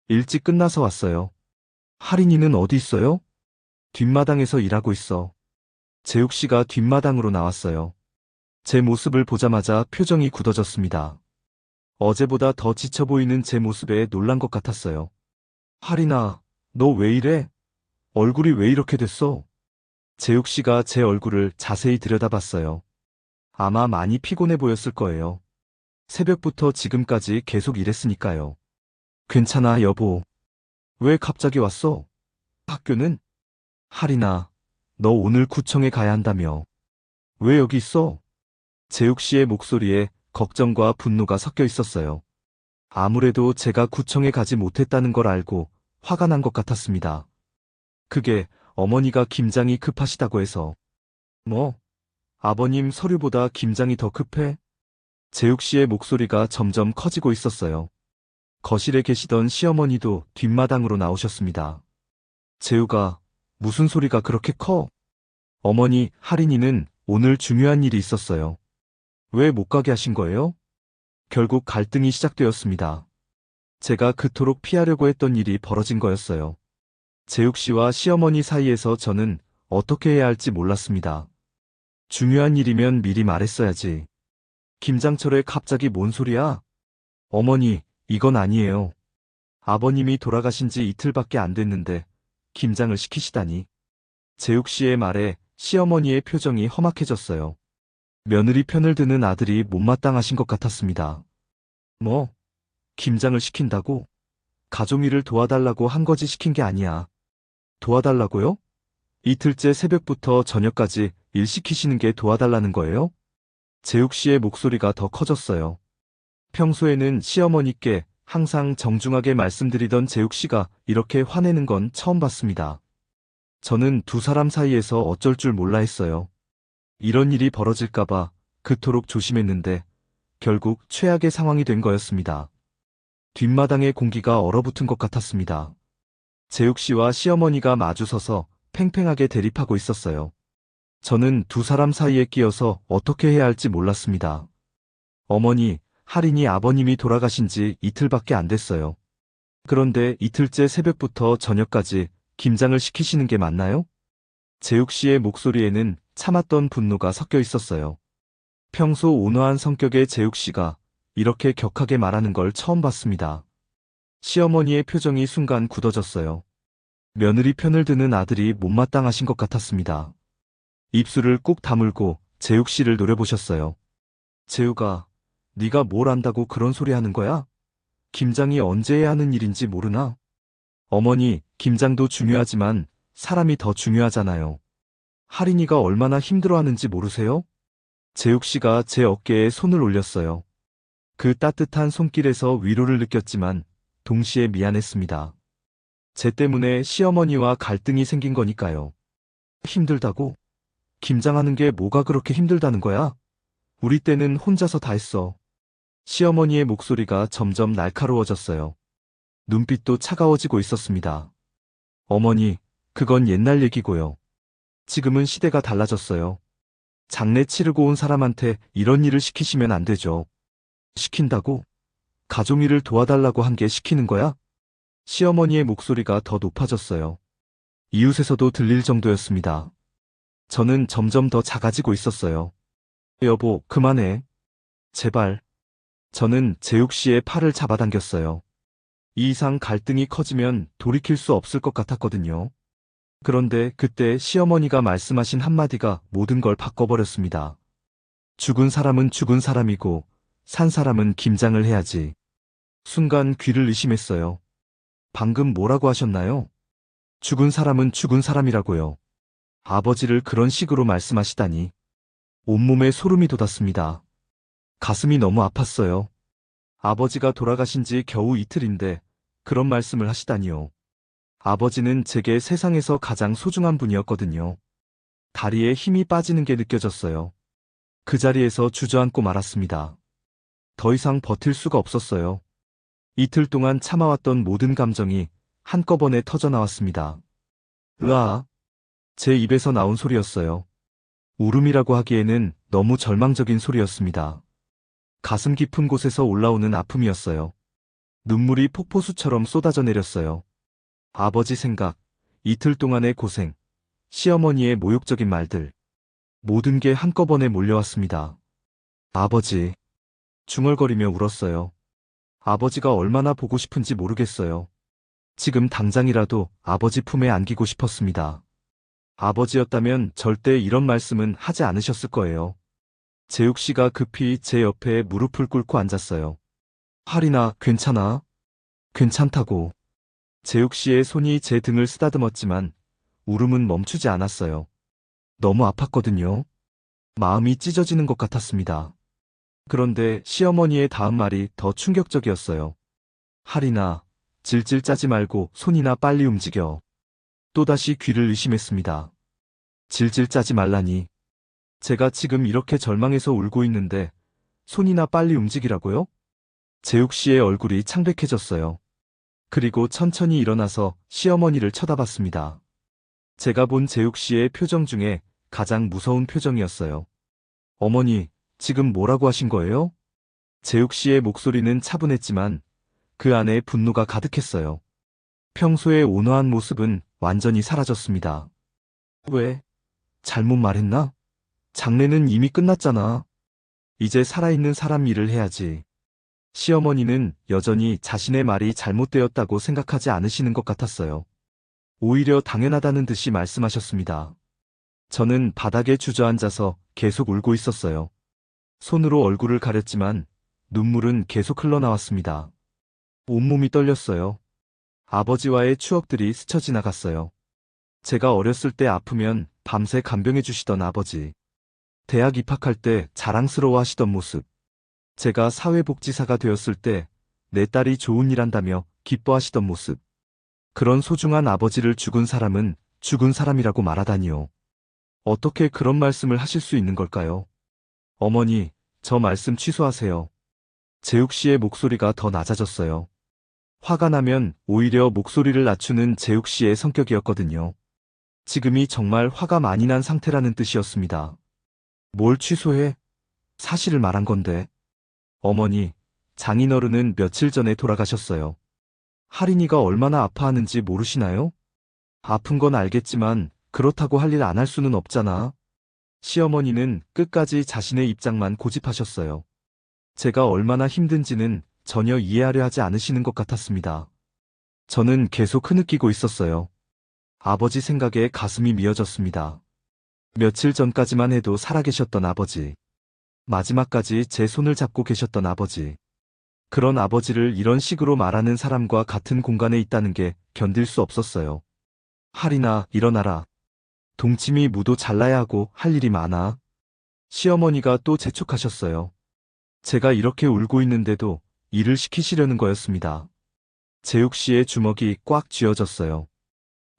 일찍 끝나서 왔어요. 할인이는 어디 있어요? 뒷마당에서 일하고 있어. 재욱 씨가 뒷마당으로 나왔어요. 제 모습을 보자마자 표정이 굳어졌습니다. 어제보다 더 지쳐 보이는 제 모습에 놀란 것 같았어요. 할인아, 너 왜 이래? 얼굴이 왜 이렇게 됐어? 재욱 씨가 제 얼굴을 자세히 들여다봤어요. 아마 많이 피곤해 보였을 거예요. 새벽부터 지금까지 계속 일했으니까요. 괜찮아, 여보. 왜 갑자기 왔어? 학교는? 할인아, 너 오늘 구청에 가야 한다며. 왜 여기 있어? 재욱 씨의 목소리에 걱정과 분노가 섞여 있었어요. 아무래도 제가 구청에 가지 못했다는 걸 알고 화가 난 것 같았습니다. 그게 어머니가 김장이 급하시다고 해서. 뭐? 아버님 서류보다 김장이 더 급해? 재욱 씨의 목소리가 점점 커지고 있었어요. 거실에 계시던 시어머니도 뒷마당으로 나오셨습니다. 재욱아, 무슨 소리가 그렇게 커? 어머니, 할인이는 오늘 중요한 일이 있었어요. 왜 못 가게 하신 거예요? 결국 갈등이 시작되었습니다. 제가 그토록 피하려고 했던 일이 벌어진 거였어요. 재욱 씨와 시어머니 사이에서 저는 어떻게 해야 할지 몰랐습니다. 중요한 일이면 미리 말했어야지. 김장철에 갑자기 뭔 소리야? 어머니, 이건 아니에요. 아버님이 돌아가신 지 이틀밖에 안 됐는데 김장을 시키시다니. 재욱 씨의 말에 시어머니의 표정이 험악해졌어요. 며느리 편을 드는 아들이 못마땅하신 것 같았습니다. 뭐? 김장을 시킨다고? 가족일을 도와달라고 한 거지 시킨 게 아니야. 도와달라고요? 이틀째 새벽부터 저녁까지 일 시키시는 게 도와달라는 거예요? 재욱 씨의 목소리가 더 커졌어요. 평소에는 시어머니께 항상 정중하게 말씀드리던 재욱 씨가 이렇게 화내는 건 처음 봤습니다. 저는 두 사람 사이에서 어쩔 줄 몰라 했어요. 이런 일이 벌어질까봐 그토록 조심했는데 결국 최악의 상황이 된 거였습니다. 뒷마당의 공기가 얼어붙은 것 같았습니다. 재욱 씨와 시어머니가 마주서서 팽팽하게 대립하고 있었어요. 저는 두 사람 사이에 끼어서 어떻게 해야 할지 몰랐습니다. 어머니, 할인이 아버님이 돌아가신 지 이틀밖에 안 됐어요. 그런데 이틀째 새벽부터 저녁까지 김장을 시키시는 게 맞나요? 재욱 씨의 목소리에는 참았던 분노가 섞여 있었어요. 평소 온화한 성격의 재욱 씨가 이렇게 격하게 말하는 걸 처음 봤습니다. 시어머니의 표정이 순간 굳어졌어요. 며느리 편을 드는 아들이 못마땅하신 것 같았습니다. 입술을 꾹 다물고 재욱 씨를 노려보셨어요. 재욱아, 네가 뭘 안다고 그런 소리 하는 거야? 김장이 언제 해야 하는 일인지 모르나? 어머니, 김장도 중요하지만 사람이 더 중요하잖아요. 할인이가 얼마나 힘들어하는지 모르세요? 재욱 씨가 제 어깨에 손을 올렸어요. 그 따뜻한 손길에서 위로를 느꼈지만 동시에 미안했습니다. 제 때문에 시어머니와 갈등이 생긴 거니까요. 힘들다고? 김장하는 게 뭐가 그렇게 힘들다는 거야? 우리 때는 혼자서 다 했어. 시어머니의 목소리가 점점 날카로워졌어요. 눈빛도 차가워지고 있었습니다. 어머니, 그건 옛날 얘기고요. 지금은 시대가 달라졌어요. 장례 치르고 온 사람한테 이런 일을 시키시면 안 되죠. 시킨다고? 가족 일을 도와달라고 한 게 시키는 거야? 시어머니의 목소리가 더 높아졌어요. 이웃에서도 들릴 정도였습니다. 저는 점점 더 작아지고 있었어요. 여보, 그만해. 제발. 저는 재욱 씨의 팔을 잡아당겼어요. 이 이상 갈등이 커지면 돌이킬 수 없을 것 같았거든요. 그런데 그때 시어머니가 말씀하신 한마디가 모든 걸 바꿔버렸습니다. 죽은 사람은 죽은 사람이고 산 사람은 김장을 해야지. 순간 귀를 의심했어요. 방금 뭐라고 하셨나요? 죽은 사람은 죽은 사람이라고요. 아버지를 그런 식으로 말씀하시다니. 온몸에 소름이 돋았습니다. 가슴이 너무 아팠어요. 아버지가 돌아가신 지 겨우 이틀인데 그런 말씀을 하시다니요. 아버지는 제게 세상에서 가장 소중한 분이었거든요. 다리에 힘이 빠지는 게 느껴졌어요. 그 자리에서 주저앉고 말았습니다. 더 이상 버틸 수가 없었어요. 이틀 동안 참아왔던 모든 감정이 한꺼번에 터져나왔습니다. 으아! 제 입에서 나온 소리였어요. 울음이라고 하기에는 너무 절망적인 소리였습니다. 가슴 깊은 곳에서 올라오는 아픔이었어요. 눈물이 폭포수처럼 쏟아져 내렸어요. 아버지 생각, 이틀 동안의 고생, 시어머니의 모욕적인 말들, 모든 게 한꺼번에 몰려왔습니다. 아버지, 중얼거리며 울었어요. 아버지가 얼마나 보고 싶은지 모르겠어요. 지금 당장이라도 아버지 품에 안기고 싶었습니다. 아버지였다면 절대 이런 말씀은 하지 않으셨을 거예요. 재욱 씨가 급히 제 옆에 무릎을 꿇고 앉았어요. 할인아, 괜찮아? 괜찮다고. 재욱 씨의 손이 제 등을 쓰다듬었지만 울음은 멈추지 않았어요. 너무 아팠거든요. 마음이 찢어지는 것 같았습니다. 그런데 시어머니의 다음 말이 더 충격적이었어요. 할인아, 질질 짜지 말고 손이나 빨리 움직여. 또다시 귀를 의심했습니다. 질질 짜지 말라니. 제가 지금 이렇게 절망해서 울고 있는데 손이나 빨리 움직이라고요? 재욱 씨의 얼굴이 창백해졌어요. 그리고 천천히 일어나서 시어머니를 쳐다봤습니다. 제가 본 재욱 씨의 표정 중에 가장 무서운 표정이었어요. 어머니, 지금 뭐라고 하신 거예요? 재욱 씨의 목소리는 차분했지만 그 안에 분노가 가득했어요. 평소의 온화한 모습은 완전히 사라졌습니다. 왜? 잘못 말했나? 장례는 이미 끝났잖아. 이제 살아있는 사람 일을 해야지. 시어머니는 여전히 자신의 말이 잘못되었다고 생각하지 않으시는 것 같았어요. 오히려 당연하다는 듯이 말씀하셨습니다. 저는 바닥에 주저앉아서 계속 울고 있었어요. 손으로 얼굴을 가렸지만 눈물은 계속 흘러나왔습니다. 온몸이 떨렸어요. 아버지와의 추억들이 스쳐 지나갔어요. 제가 어렸을 때 아프면 밤새 간병해 주시던 아버지. 대학 입학할 때 자랑스러워 하시던 모습. 제가 사회복지사가 되었을 때 내 딸이 좋은 일 한다며 기뻐하시던 모습. 그런 소중한 아버지를 죽은 사람은 죽은 사람이라고 말하다니요. 어떻게 그런 말씀을 하실 수 있는 걸까요? 어머니, 저 말씀 취소하세요. 재욱 씨의 목소리가 더 낮아졌어요. 화가 나면 오히려 목소리를 낮추는 재욱 씨의 성격이었거든요. 지금이 정말 화가 많이 난 상태라는 뜻이었습니다. 뭘 취소해? 사실을 말한 건데. 어머니, 장인어른은 며칠 전에 돌아가셨어요. 할인이가 얼마나 아파하는지 모르시나요? 아픈 건 알겠지만 그렇다고 할 일 안 할 수는 없잖아. 시어머니는 끝까지 자신의 입장만 고집하셨어요. 제가 얼마나 힘든지는 전혀 이해하려 하지 않으시는 것 같았습니다. 저는 계속 흐느끼고 있었어요. 아버지 생각에 가슴이 미어졌습니다. 며칠 전까지만 해도 살아계셨던 아버지. 마지막까지 제 손을 잡고 계셨던 아버지. 그런 아버지를 이런 식으로 말하는 사람과 같은 공간에 있다는 게 견딜 수 없었어요. 할인아, 일어나라. 동치미 무도 잘라야 하고 할 일이 많아. 시어머니가 또 재촉하셨어요. 제가 이렇게 울고 있는데도 일을 시키시려는 거였습니다. 재욱 씨의 주먹이 꽉 쥐어졌어요.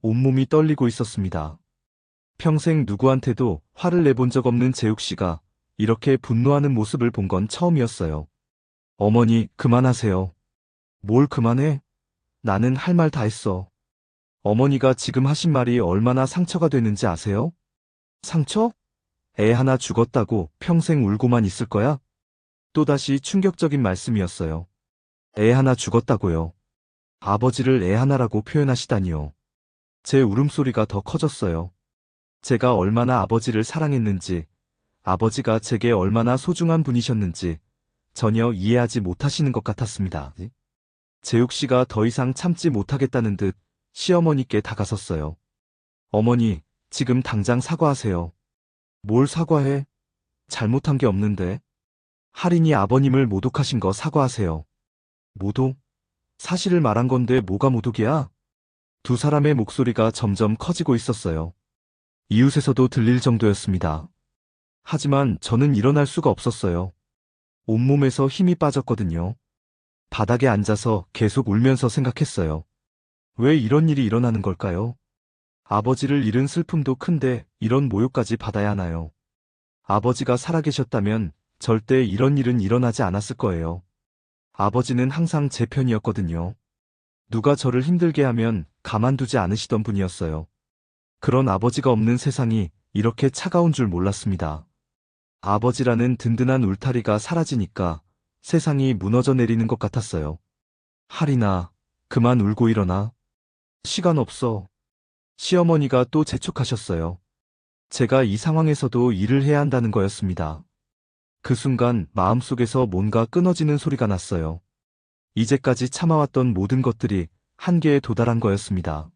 온몸이 떨리고 있었습니다. 평생 누구한테도 화를 내본 적 없는 재욱 씨가 이렇게 분노하는 모습을 본 건 처음이었어요. 어머니, 그만하세요. 뭘 그만해? 나는 할 말 다 했어. 어머니가 지금 하신 말이 얼마나 상처가 되는지 아세요? 상처? 애 하나 죽었다고 평생 울고만 있을 거야? 또다시 충격적인 말씀이었어요. 애 하나 죽었다고요. 아버지를 애 하나라고 표현하시다니요. 제 울음소리가 더 커졌어요. 제가 얼마나 아버지를 사랑했는지, 아버지가 제게 얼마나 소중한 분이셨는지 전혀 이해하지 못하시는 것 같았습니다. 재욱 씨가 더 이상 참지 못하겠다는 듯 시어머니께 다가섰어요. 어머니, 지금 당장 사과하세요. 뭘 사과해? 잘못한 게 없는데. 할인이 아버님을 모독하신 거 사과하세요. 모독? 사실을 말한 건데 뭐가 모독이야? 두 사람의 목소리가 점점 커지고 있었어요. 이웃에서도 들릴 정도였습니다. 하지만 저는 일어날 수가 없었어요. 온몸에서 힘이 빠졌거든요. 바닥에 앉아서 계속 울면서 생각했어요. 왜 이런 일이 일어나는 걸까요? 아버지를 잃은 슬픔도 큰데 이런 모욕까지 받아야 하나요? 아버지가 살아계셨다면 절대 이런 일은 일어나지 않았을 거예요. 아버지는 항상 제 편이었거든요. 누가 저를 힘들게 하면 가만두지 않으시던 분이었어요. 그런 아버지가 없는 세상이 이렇게 차가운 줄 몰랐습니다. 아버지라는 든든한 울타리가 사라지니까 세상이 무너져 내리는 것 같았어요. 할인아, 그만 울고 일어나. 시간 없어. 시어머니가 또 재촉하셨어요. 제가 이 상황에서도 일을 해야 한다는 거였습니다. 그 순간 마음속에서 뭔가 끊어지는 소리가 났어요. 이제까지 참아왔던 모든 것들이 한계에 도달한 거였습니다.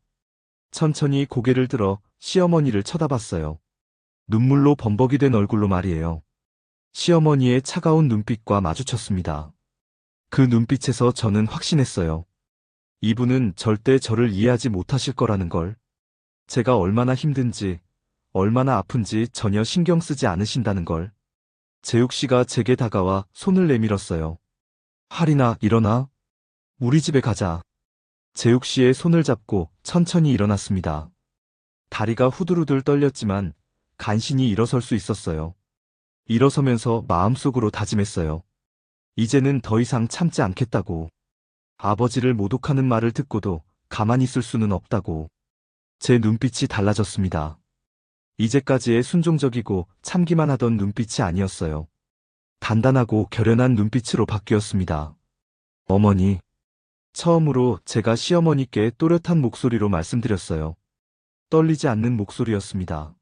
천천히 고개를 들어 시어머니를 쳐다봤어요. 눈물로 범벅이 된 얼굴로 말이에요. 시어머니의 차가운 눈빛과 마주쳤습니다. 그 눈빛에서 저는 확신했어요. 이분은 절대 저를 이해하지 못하실 거라는 걸. 제가 얼마나 힘든지, 얼마나 아픈지 전혀 신경 쓰지 않으신다는 걸. 재욱 씨가 제게 다가와 손을 내밀었어요. 할인아, 일어나. 우리 집에 가자. 재욱 씨의 손을 잡고 천천히 일어났습니다. 다리가 후들후들 떨렸지만 간신히 일어설 수 있었어요. 일어서면서 마음속으로 다짐했어요. 이제는 더 이상 참지 않겠다고. 아버지를 모독하는 말을 듣고도 가만히 있을 수는 없다고. 제 눈빛이 달라졌습니다. 이제까지의 순종적이고 참기만 하던 눈빛이 아니었어요. 단단하고 결연한 눈빛으로 바뀌었습니다. 어머니. 처음으로 제가 시어머니께 또렷한 목소리로 말씀드렸어요. 떨리지 않는 목소리였습니다.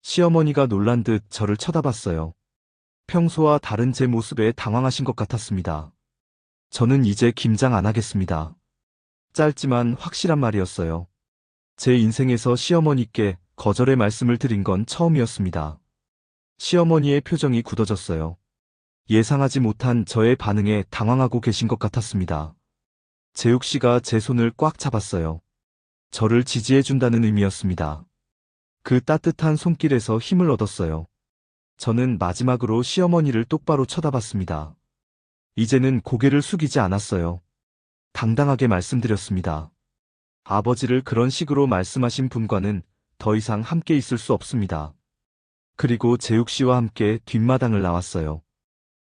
시어머니가 놀란 듯 저를 쳐다봤어요. 평소와 다른 제 모습에 당황하신 것 같았습니다. 저는 이제 김장 안 하겠습니다. 짧지만 확실한 말이었어요. 제 인생에서 시어머니께 거절의 말씀을 드린 건 처음이었습니다. 시어머니의 표정이 굳어졌어요. 예상하지 못한 저의 반응에 당황하고 계신 것 같았습니다. 재욱 씨가 제 손을 꽉 잡았어요. 저를 지지해준다는 의미였습니다. 그 따뜻한 손길에서 힘을 얻었어요. 저는 마지막으로 시어머니를 똑바로 쳐다봤습니다. 이제는 고개를 숙이지 않았어요. 당당하게 말씀드렸습니다. 아버지를 그런 식으로 말씀하신 분과는 더 이상 함께 있을 수 없습니다. 그리고 재욱 씨와 함께 뒷마당을 나왔어요.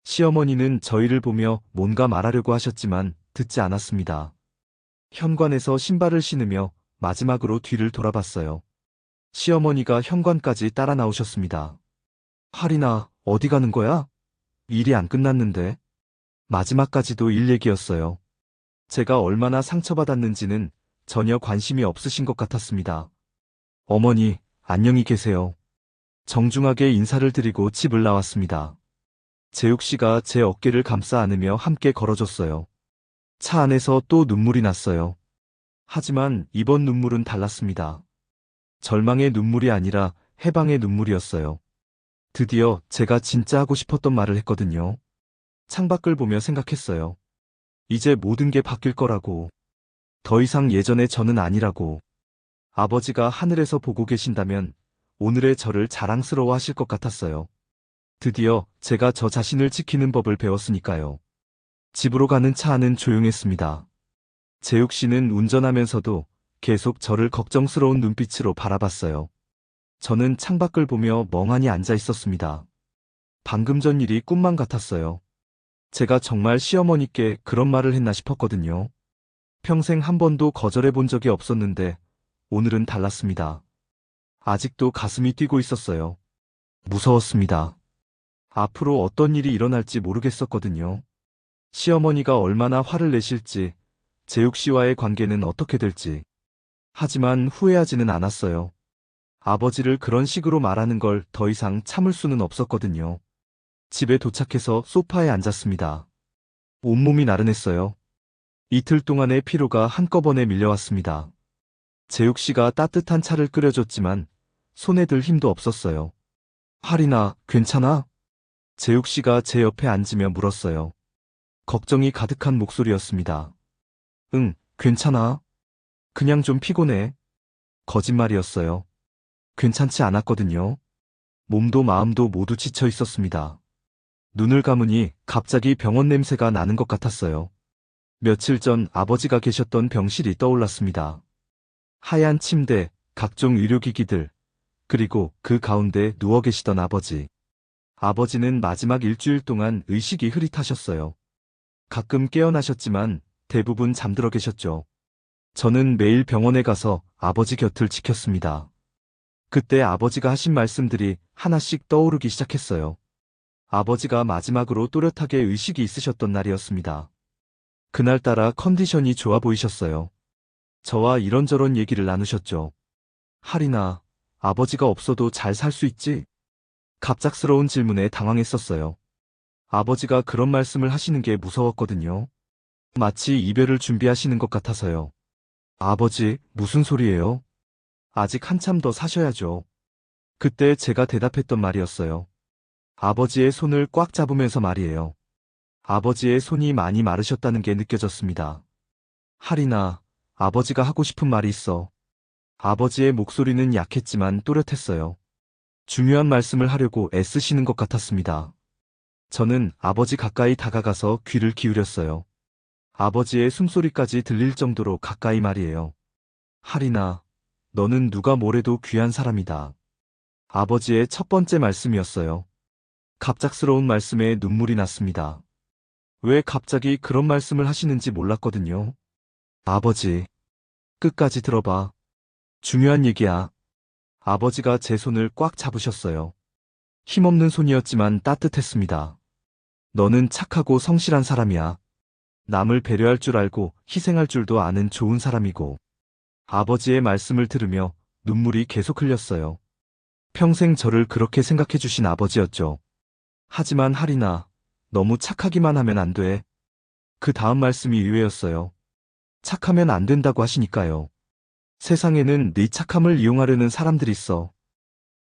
시어머니는 저희를 보며 뭔가 말하려고 하셨지만 듣지 않았습니다. 현관에서 신발을 신으며 마지막으로 뒤를 돌아봤어요. 시어머니가 현관까지 따라 나오셨습니다. 할인아, 어디 가는 거야? 일이 안 끝났는데. 마지막까지도 일 얘기였어요. 제가 얼마나 상처받았는지는 전혀 관심이 없으신 것 같았습니다. 어머니, 안녕히 계세요. 정중하게 인사를 드리고 집을 나왔습니다. 재욱 씨가 제 어깨를 감싸 안으며 함께 걸어줬어요. 차 안에서 또 눈물이 났어요. 하지만 이번 눈물은 달랐습니다. 절망의 눈물이 아니라 해방의 눈물이었어요. 드디어 제가 진짜 하고 싶었던 말을 했거든요. 창밖을 보며 생각했어요. 이제 모든 게 바뀔 거라고. 더 이상 예전의 저는 아니라고. 아버지가 하늘에서 보고 계신다면 오늘의 저를 자랑스러워 하실 것 같았어요. 드디어 제가 저 자신을 지키는 법을 배웠으니까요. 집으로 가는 차 안은 조용했습니다. 재욱 씨는 운전하면서도 계속 저를 걱정스러운 눈빛으로 바라봤어요. 저는 창밖을 보며 멍하니 앉아 있었습니다. 방금 전 일이 꿈만 같았어요. 제가 정말 시어머니께 그런 말을 했나 싶었거든요. 평생 한 번도 거절해 본 적이 없었는데 오늘은 달랐습니다. 아직도 가슴이 뛰고 있었어요. 무서웠습니다. 앞으로 어떤 일이 일어날지 모르겠었거든요. 시어머니가 얼마나 화를 내실지, 재욱 씨와의 관계는 어떻게 될지. 하지만 후회하지는 않았어요. 아버지를 그런 식으로 말하는 걸 더 이상 참을 수는 없었거든요. 집에 도착해서 소파에 앉았습니다. 온몸이 나른했어요. 이틀 동안의 피로가 한꺼번에 밀려왔습니다. 재욱 씨가 따뜻한 차를 끓여줬지만 손에 들 힘도 없었어요. 하리나, 괜찮아? 재욱 씨가 제 옆에 앉으며 물었어요. 걱정이 가득한 목소리였습니다. 응, 괜찮아. 그냥 좀 피곤해. 거짓말이었어요. 괜찮지 않았거든요. 몸도 마음도 모두 지쳐 있었습니다. 눈을 감으니 갑자기 병원 냄새가 나는 것 같았어요. 며칠 전 아버지가 계셨던 병실이 떠올랐습니다. 하얀 침대, 각종 의료기기들, 그리고 그 가운데 누워 계시던 아버지. 아버지는 마지막 일주일 동안 의식이 흐릿하셨어요. 가끔 깨어나셨지만 대부분 잠들어 계셨죠. 저는 매일 병원에 가서 아버지 곁을 지켰습니다. 그때 아버지가 하신 말씀들이 하나씩 떠오르기 시작했어요. 아버지가 마지막으로 또렷하게 의식이 있으셨던 날이었습니다. 그날따라 컨디션이 좋아 보이셨어요. 저와 이런저런 얘기를 나누셨죠. 하리나, 아버지가 없어도 잘 살 수 있지? 갑작스러운 질문에 당황했었어요. 아버지가 그런 말씀을 하시는 게 무서웠거든요. 마치 이별을 준비하시는 것 같아서요. 아버지, 무슨 소리예요? 아직 한참 더 사셔야죠. 그때 제가 대답했던 말이었어요. 아버지의 손을 꽉 잡으면서 말이에요. 아버지의 손이 많이 마르셨다는 게 느껴졌습니다. 하리나, 아버지가 하고 싶은 말이 있어. 아버지의 목소리는 약했지만 또렷했어요. 중요한 말씀을 하려고 애쓰시는 것 같았습니다. 저는 아버지 가까이 다가가서 귀를 기울였어요. 아버지의 숨소리까지 들릴 정도로 가까이 말이에요. 하리나, 너는 누가 뭐래도 귀한 사람이다. 아버지의 첫 번째 말씀이었어요. 갑작스러운 말씀에 눈물이 났습니다. 왜 갑자기 그런 말씀을 하시는지 몰랐거든요. 아버지, 끝까지 들어봐. 중요한 얘기야. 아버지가 제 손을 꽉 잡으셨어요. 힘없는 손이었지만 따뜻했습니다. 너는 착하고 성실한 사람이야. 남을 배려할 줄 알고 희생할 줄도 아는 좋은 사람이고. 아버지의 말씀을 들으며 눈물이 계속 흘렸어요. 평생 저를 그렇게 생각해 주신 아버지였죠. 하지만 하리나, 너무 착하기만 하면 안 돼. 그 다음 말씀이 의외였어요. 착하면 안 된다고 하시니까요. 세상에는 네 착함을 이용하려는 사람들이 있어.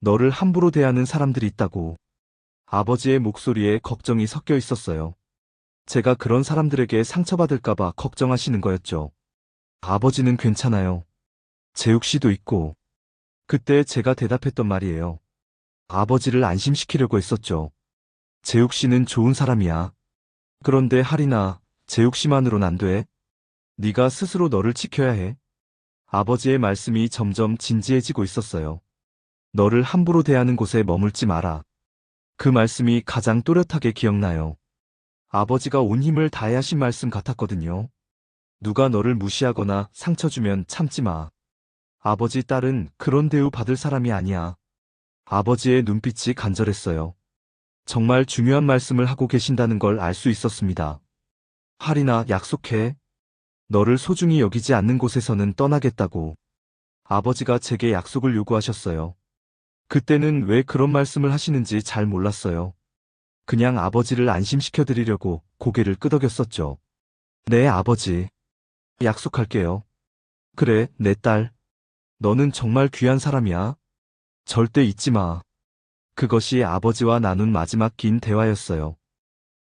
너를 함부로 대하는 사람들이 있다고. 아버지의 목소리에 걱정이 섞여 있었어요. 제가 그런 사람들에게 상처받을까봐 걱정하시는 거였죠. 아버지는 괜찮아요. 재욱 씨도 있고. 그때 제가 대답했던 말이에요. 아버지를 안심시키려고 했었죠. 재욱 씨는 좋은 사람이야. 그런데 하리나, 재욱 씨만으론 안 돼. 네가 스스로 너를 지켜야 해. 아버지의 말씀이 점점 진지해지고 있었어요. 너를 함부로 대하는 곳에 머물지 마라. 그 말씀이 가장 또렷하게 기억나요. 아버지가 온 힘을 다해 하신 말씀 같았거든요. 누가 너를 무시하거나 상처 주면 참지 마. 아버지 딸은 그런 대우 받을 사람이 아니야. 아버지의 눈빛이 간절했어요. 정말 중요한 말씀을 하고 계신다는 걸 알 수 있었습니다. 하리나, 약속해. 너를 소중히 여기지 않는 곳에서는 떠나겠다고. 아버지가 제게 약속을 요구하셨어요. 그때는 왜 그런 말씀을 하시는지 잘 몰랐어요. 그냥 아버지를 안심시켜드리려고 고개를 끄덕였었죠. 네, 아버지. 약속할게요. 그래, 내 딸. 너는 정말 귀한 사람이야. 절대 잊지 마. 그것이 아버지와 나눈 마지막 긴 대화였어요.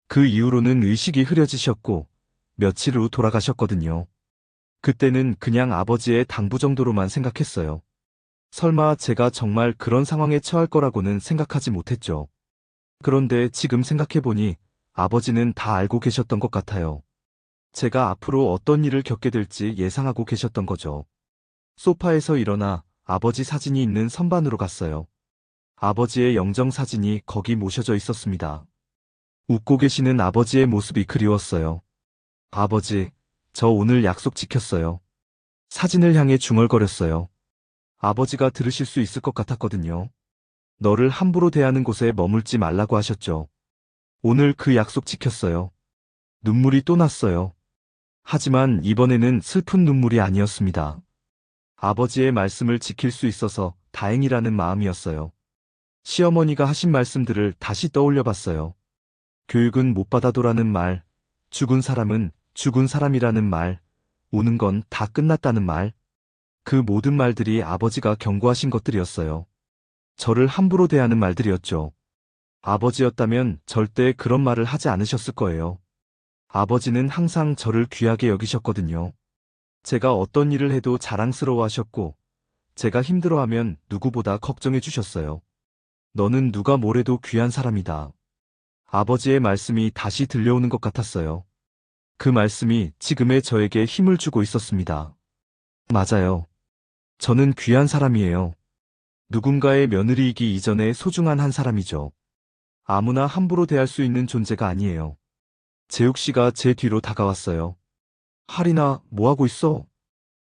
그 이후로는 의식이 흐려지셨고, 며칠 후 돌아가셨거든요. 그때는 그냥 아버지의 당부 정도로만 생각했어요. 설마 제가 정말 그런 상황에 처할 거라고는 생각하지 못했죠. 그런데 지금 생각해보니 아버지는 다 알고 계셨던 것 같아요. 제가 앞으로 어떤 일을 겪게 될지 예상하고 계셨던 거죠. 소파에서 일어나 아버지 사진이 있는 선반으로 갔어요. 아버지의 영정 사진이 거기 모셔져 있었습니다. 웃고 계시는 아버지의 모습이 그리웠어요. 아버지, 저 오늘 약속 지켰어요. 사진을 향해 중얼거렸어요. 아버지가 들으실 수 있을 것 같았거든요. 너를 함부로 대하는 곳에 머물지 말라고 하셨죠. 오늘 그 약속 지켰어요. 눈물이 또 났어요. 하지만 이번에는 슬픈 눈물이 아니었습니다. 아버지의 말씀을 지킬 수 있어서 다행이라는 마음이었어요. 시어머니가 하신 말씀들을 다시 떠올려 봤어요. 교육은 못 받아도라는 말, 죽은 사람은 죽은 사람이라는 말, 우는 건 다 끝났다는 말. 그 모든 말들이 아버지가 경고하신 것들이었어요. 저를 함부로 대하는 말들이었죠. 아버지였다면 절대 그런 말을 하지 않으셨을 거예요. 아버지는 항상 저를 귀하게 여기셨거든요. 제가 어떤 일을 해도 자랑스러워 하셨고, 제가 힘들어하면 누구보다 걱정해 주셨어요. 너는 누가 뭐래도 귀한 사람이다. 아버지의 말씀이 다시 들려오는 것 같았어요. 그 말씀이 지금의 저에게 힘을 주고 있었습니다. 맞아요. 저는 귀한 사람이에요. 누군가의 며느리이기 이전에 소중한 한 사람이죠. 아무나 함부로 대할 수 있는 존재가 아니에요. 재욱 씨가 제 뒤로 다가왔어요. 하리나, 뭐하고 있어?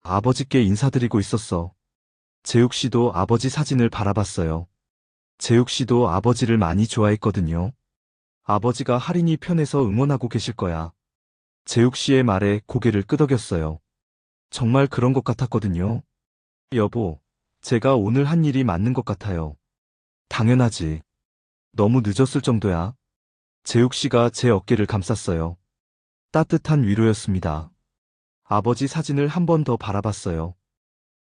아버지께 인사드리고 있었어. 재욱 씨도 아버지 사진을 바라봤어요. 재욱 씨도 아버지를 많이 좋아했거든요. 아버지가 하린이 편에서 응원하고 계실 거야. 재욱 씨의 말에 고개를 끄덕였어요. 정말 그런 것 같았거든요. 여보, 제가 오늘 한 일이 맞는 것 같아요. 당연하지. 너무 늦었을 정도야. 재욱 씨가 제 어깨를 감쌌어요. 따뜻한 위로였습니다. 아버지 사진을 한 번 더 바라봤어요.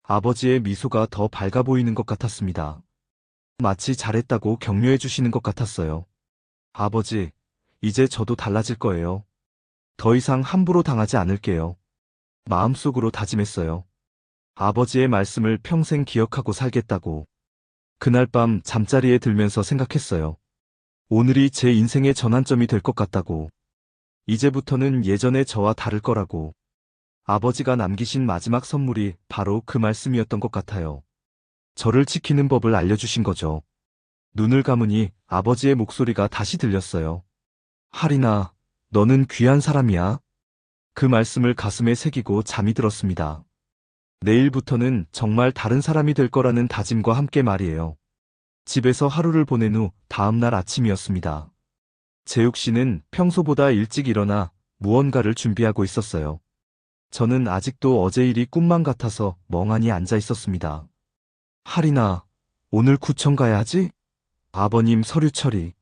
아버지의 미소가 더 밝아 보이는 것 같았습니다. 마치 잘했다고 격려해 주시는 것 같았어요. 아버지, 이제 저도 달라질 거예요. 더 이상 함부로 당하지 않을게요. 마음속으로 다짐했어요. 아버지의 말씀을 평생 기억하고 살겠다고. 그날 밤 잠자리에 들면서 생각했어요. 오늘이 제 인생의 전환점이 될 것 같다고. 이제부터는 예전의 저와 다를 거라고. 아버지가 남기신 마지막 선물이 바로 그 말씀이었던 것 같아요. 저를 지키는 법을 알려주신 거죠. 눈을 감으니 아버지의 목소리가 다시 들렸어요. 하리나, 너는 귀한 사람이야. 그 말씀을 가슴에 새기고 잠이 들었습니다. 내일부터는 정말 다른 사람이 될 거라는 다짐과 함께 말이에요. 집에서 하루를 보낸 후 다음 날 아침이었습니다. 재욱 씨는 평소보다 일찍 일어나 무언가를 준비하고 있었어요. 저는 아직도 어제 일이 꿈만 같아서 멍하니 앉아 있었습니다. 하리나, 오늘 구청 가야 하지? 아버님 서류 처리.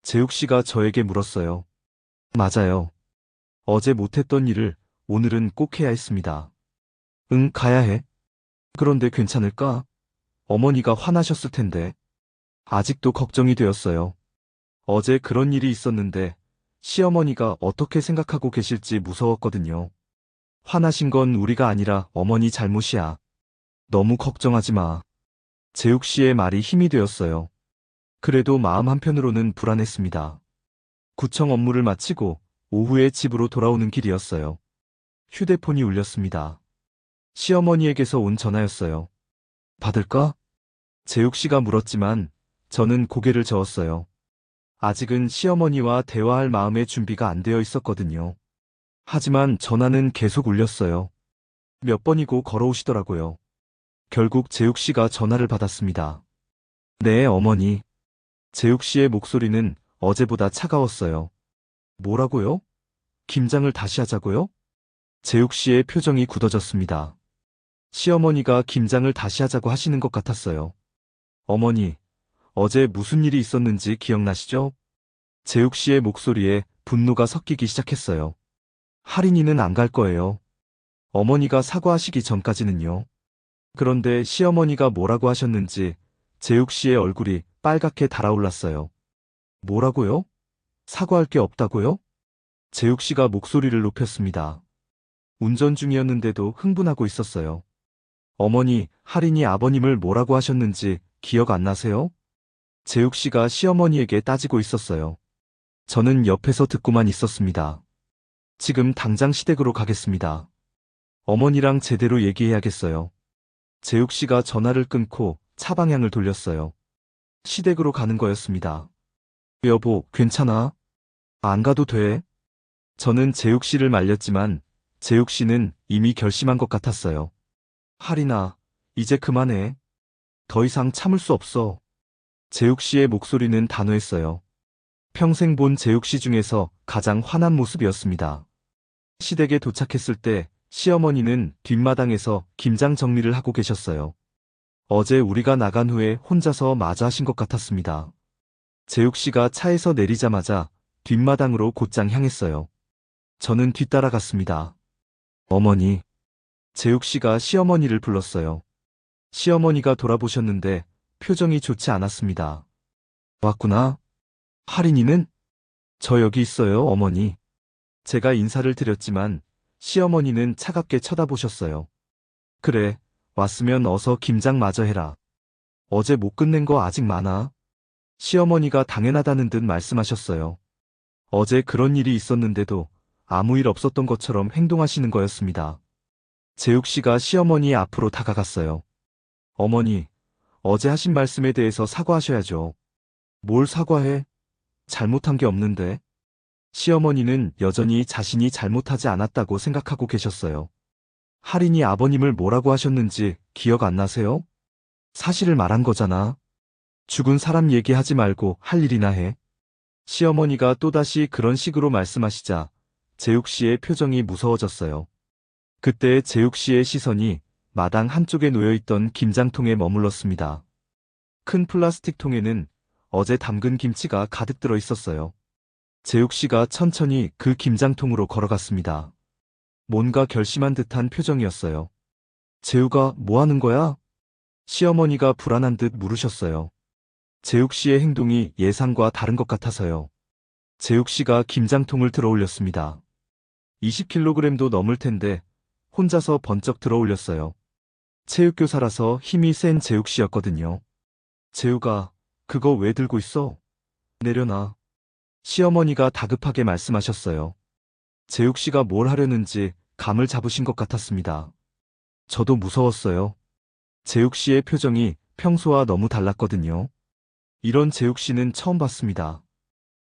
재욱 씨가 저에게 물었어요. 맞아요. 어제 못했던 일을 오늘은 꼭 해야 했습니다. 응, 가야 해. 그런데 괜찮을까? 어머니가 화나셨을 텐데. 아직도 걱정이 되었어요. 어제 그런 일이 있었는데 시어머니가 어떻게 생각하고 계실지 무서웠거든요. 화나신 건 우리가 아니라 어머니 잘못이야. 너무 걱정하지 마. 재욱 씨의 말이 힘이 되었어요. 그래도 마음 한편으로는 불안했습니다. 구청 업무를 마치고 오후에 집으로 돌아오는 길이었어요. 휴대폰이 울렸습니다. 시어머니에게서 온 전화였어요. 받을까? 재욱 씨가 물었지만 저는 고개를 저었어요. 아직은 시어머니와 대화할 마음의 준비가 안 되어 있었거든요. 하지만 전화는 계속 울렸어요. 몇 번이고 걸어오시더라고요. 결국 재욱 씨가 전화를 받았습니다. 네, 어머니. 재욱 씨의 목소리는 어제보다 차가웠어요. 뭐라고요? 김장을 다시 하자고요? 재욱 씨의 표정이 굳어졌습니다. 시어머니가 김장을 다시 하자고 하시는 것 같았어요. 어머니, 어제 무슨 일이 있었는지 기억나시죠? 재욱 씨의 목소리에 분노가 섞이기 시작했어요. 하린이는 안 갈 거예요. 어머니가 사과하시기 전까지는요. 그런데 시어머니가 뭐라고 하셨는지 재욱 씨의 얼굴이 빨갛게 달아올랐어요. 뭐라고요? 사과할 게 없다고요? 재욱 씨가 목소리를 높였습니다. 운전 중이었는데도 흥분하고 있었어요. 어머니, 하린이 아버님을 뭐라고 하셨는지 기억 안 나세요? 재욱 씨가 시어머니에게 따지고 있었어요. 저는 옆에서 듣고만 있었습니다. 지금 당장 시댁으로 가겠습니다. 어머니랑 제대로 얘기해야겠어요. 재욱 씨가 전화를 끊고 차 방향을 돌렸어요. 시댁으로 가는 거였습니다. 여보, 괜찮아? 안 가도 돼. 저는 재욱 씨를 말렸지만 재욱 씨는 이미 결심한 것 같았어요. 하린아, 이제 그만해. 더 이상 참을 수 없어. 재욱 씨의 목소리는 단호했어요. 평생 본 재욱 씨 중에서 가장 화난 모습이었습니다. 시댁에 도착했을 때 시어머니는 뒷마당에서 김장 정리를 하고 계셨어요. 어제 우리가 나간 후에 혼자서 마저 하신 것 같았습니다. 재욱 씨가 차에서 내리자마자 뒷마당으로 곧장 향했어요. 저는 뒤따라갔습니다. 어머니. 재욱 씨가 시어머니를 불렀어요. 시어머니가 돌아보셨는데 표정이 좋지 않았습니다. 왔구나. 할인이는? 저 여기 있어요, 어머니. 제가 인사를 드렸지만 시어머니는 차갑게 쳐다보셨어요. 그래, 왔으면 어서 김장 마저 해라. 어제 못 끝낸 거 아직 많아. 시어머니가 당연하다는 듯 말씀하셨어요. 어제 그런 일이 있었는데도 아무 일 없었던 것처럼 행동하시는 거였습니다. 재욱 씨가 시어머니 앞으로 다가갔어요. 어머니, 어제 하신 말씀에 대해서 사과하셔야죠. 뭘 사과해? 잘못한 게 없는데. 시어머니는 여전히 자신이 잘못하지 않았다고 생각하고 계셨어요. 할인이 아버님을 뭐라고 하셨는지 기억 안 나세요? 사실을 말한 거잖아. 죽은 사람 얘기하지 말고 할 일이나 해. 시어머니가 또다시 그런 식으로 말씀하시자 재욱 씨의 표정이 무서워졌어요. 그때 재욱 씨의 시선이 마당 한쪽에 놓여있던 김장통에 머물렀습니다. 큰 플라스틱 통에는 어제 담근 김치가 가득 들어 있었어요. 재욱 씨가 천천히 그 김장통으로 걸어갔습니다. 뭔가 결심한 듯한 표정이었어요. 재욱아, 뭐 하는 거야? 시어머니가 불안한 듯 물으셨어요. 재욱 씨의 행동이 예상과 다른 것 같아서요. 재욱 씨가 김장통을 들어 올렸습니다. 20kg도 넘을 텐데 혼자서 번쩍 들어 올렸어요. 체육교사라서 힘이 센 재욱 씨였거든요. 재욱아, 그거 왜 들고 있어? 내려놔. 시어머니가 다급하게 말씀하셨어요. 재욱 씨가 뭘 하려는지 감을 잡으신 것 같았습니다. 저도 무서웠어요. 재욱 씨의 표정이 평소와 너무 달랐거든요. 이런 재욱 씨는 처음 봤습니다.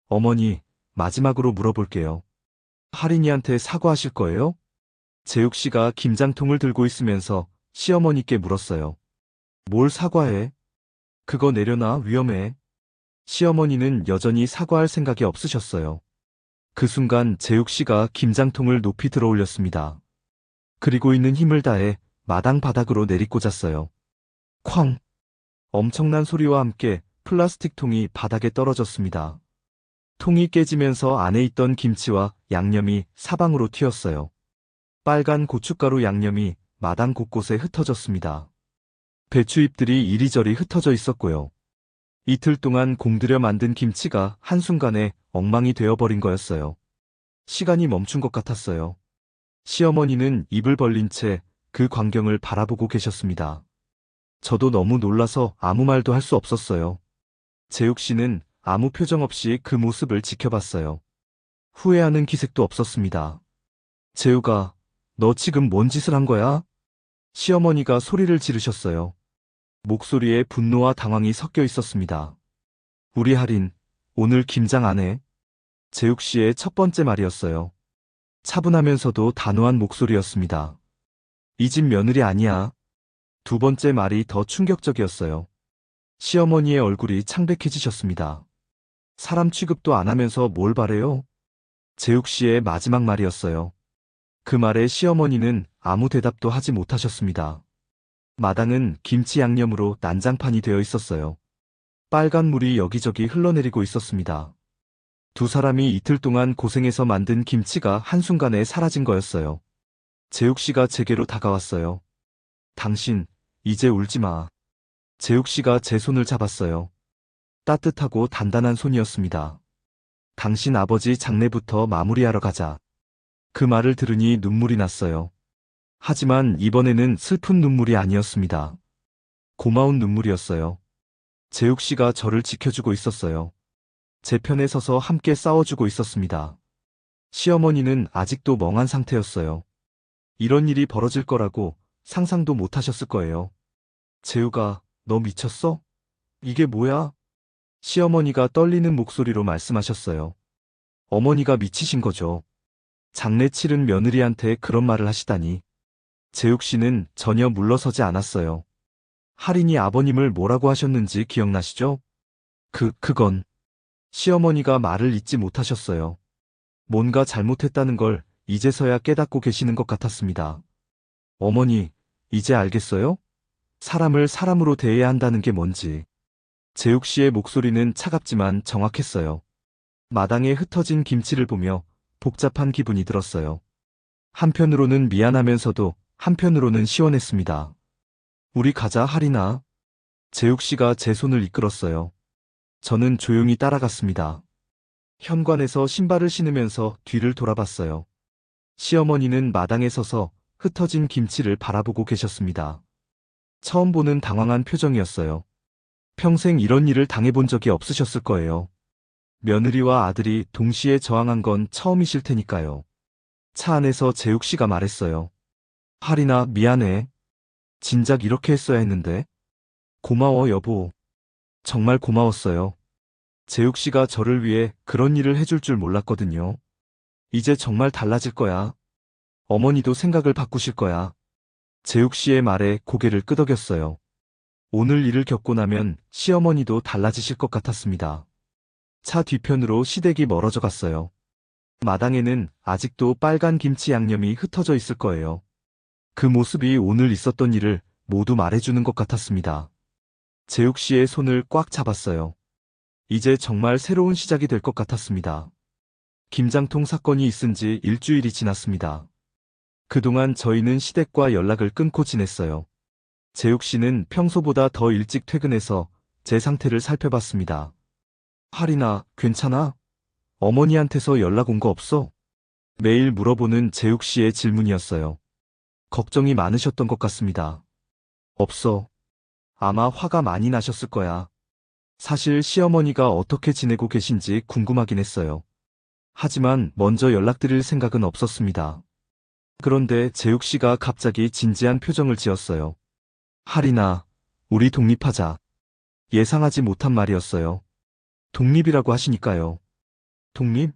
어머니, 마지막으로 물어볼게요. 할인이한테 사과하실 거예요? 재욱 씨가 김장통을 들고 있으면서 시어머니께 물었어요. 뭘 사과해? 그거 내려놔, 위험해. 시어머니는 여전히 사과할 생각이 없으셨어요. 그 순간 재욱 씨가 김장통을 높이 들어 올렸습니다. 그리고 있는 힘을 다해 마당 바닥으로 내리꽂았어요. 쾅! 엄청난 소리와 함께 플라스틱 통이 바닥에 떨어졌습니다. 통이 깨지면서 안에 있던 김치와 양념이 사방으로 튀었어요. 빨간 고춧가루 양념이 마당 곳곳에 흩어졌습니다. 배추잎들이 이리저리 흩어져 있었고요. 이틀 동안 공들여 만든 김치가 한순간에 엉망이 되어버린 거였어요. 시간이 멈춘 것 같았어요. 시어머니는 입을 벌린 채 그 광경을 바라보고 계셨습니다. 저도 너무 놀라서 아무 말도 할 수 없었어요. 재욱 씨는 아무 표정 없이 그 모습을 지켜봤어요. 후회하는 기색도 없었습니다. 재욱아, 너 지금 뭔 짓을 한 거야? 시어머니가 소리를 지르셨어요. 목소리에 분노와 당황이 섞여 있었습니다. 우리 할인, 오늘 김장 안 해? 재욱 씨의 첫 번째 말이었어요. 차분하면서도 단호한 목소리였습니다. 이 집 며느리 아니야. 두 번째 말이 더 충격적이었어요. 시어머니의 얼굴이 창백해지셨습니다. 사람 취급도 안 하면서 뭘 바래요? 재욱 씨의 마지막 말이었어요. 그 말에 시어머니는 아무 대답도 하지 못하셨습니다. 마당은 김치 양념으로 난장판이 되어 있었어요. 빨간 물이 여기저기 흘러내리고 있었습니다. 두 사람이 이틀 동안 고생해서 만든 김치가 한순간에 사라진 거였어요. 재욱 씨가 제게로 다가왔어요. 당신, 이제 울지 마. 재욱 씨가 제 손을 잡았어요. 따뜻하고 단단한 손이었습니다. 당신 아버지 장례부터 마무리하러 가자. 그 말을 들으니 눈물이 났어요. 하지만 이번에는 슬픈 눈물이 아니었습니다. 고마운 눈물이었어요. 재욱 씨가 저를 지켜주고 있었어요. 제 편에 서서 함께 싸워주고 있었습니다. 시어머니는 아직도 멍한 상태였어요. 이런 일이 벌어질 거라고 상상도 못 하셨을 거예요. 재욱아, 너 미쳤어? 이게 뭐야? 시어머니가 떨리는 목소리로 말씀하셨어요. 어머니가 미치신 거죠. 장례 치른 며느리한테 그런 말을 하시다니. 재욱 씨는 전혀 물러서지 않았어요. 할인이 아버님을 뭐라고 하셨는지 기억나시죠? 그건 시어머니가 말을 잇지 못하셨어요. 뭔가 잘못했다는 걸 이제서야 깨닫고 계시는 것 같았습니다. 어머니, 이제 알겠어요? 사람을 사람으로 대해야 한다는 게 뭔지. 재욱 씨의 목소리는 차갑지만 정확했어요. 마당에 흩어진 김치를 보며 복잡한 기분이 들었어요. 한편으로는 미안하면서도 한편으로는 시원했습니다. 우리 가자, 하리나. 재욱 씨가 제 손을 이끌었어요. 저는 조용히 따라갔습니다. 현관에서 신발을 신으면서 뒤를 돌아봤어요. 시어머니는 마당에 서서 흩어진 김치를 바라보고 계셨습니다. 처음 보는 당황한 표정이었어요. 평생 이런 일을 당해본 적이 없으셨을 거예요. 며느리와 아들이 동시에 저항한 건 처음이실 테니까요. 차 안에서 재욱 씨가 말했어요. 하리나, 미안해. 진작 이렇게 했어야 했는데. 고마워, 여보. 정말 고마웠어요. 재욱 씨가 저를 위해 그런 일을 해줄 줄 몰랐거든요. 이제 정말 달라질 거야. 어머니도 생각을 바꾸실 거야. 재욱 씨의 말에 고개를 끄덕였어요. 오늘 일을 겪고 나면 시어머니도 달라지실 것 같았습니다. 차 뒤편으로 시댁이 멀어져 갔어요. 마당에는 아직도 빨간 김치 양념이 흩어져 있을 거예요. 그 모습이 오늘 있었던 일을 모두 말해주는 것 같았습니다. 재욱 씨의 손을 꽉 잡았어요. 이제 정말 새로운 시작이 될 것 같았습니다. 김장통 사건이 있은 지 일주일이 지났습니다. 그동안 저희는 시댁과 연락을 끊고 지냈어요. 재욱 씨는 평소보다 더 일찍 퇴근해서 제 상태를 살펴봤습니다. 하리나, 괜찮아? 어머니한테서 연락 온 거 없어? 매일 물어보는 재욱 씨의 질문이었어요. 걱정이 많으셨던 것 같습니다. 없어. 아마 화가 많이 나셨을 거야. 사실 시어머니가 어떻게 지내고 계신지 궁금하긴 했어요. 하지만 먼저 연락드릴 생각은 없었습니다. 그런데 재욱 씨가 갑자기 진지한 표정을 지었어요. 하리나, 우리 독립하자. 예상하지 못한 말이었어요. 독립이라고 하시니까요. 독립?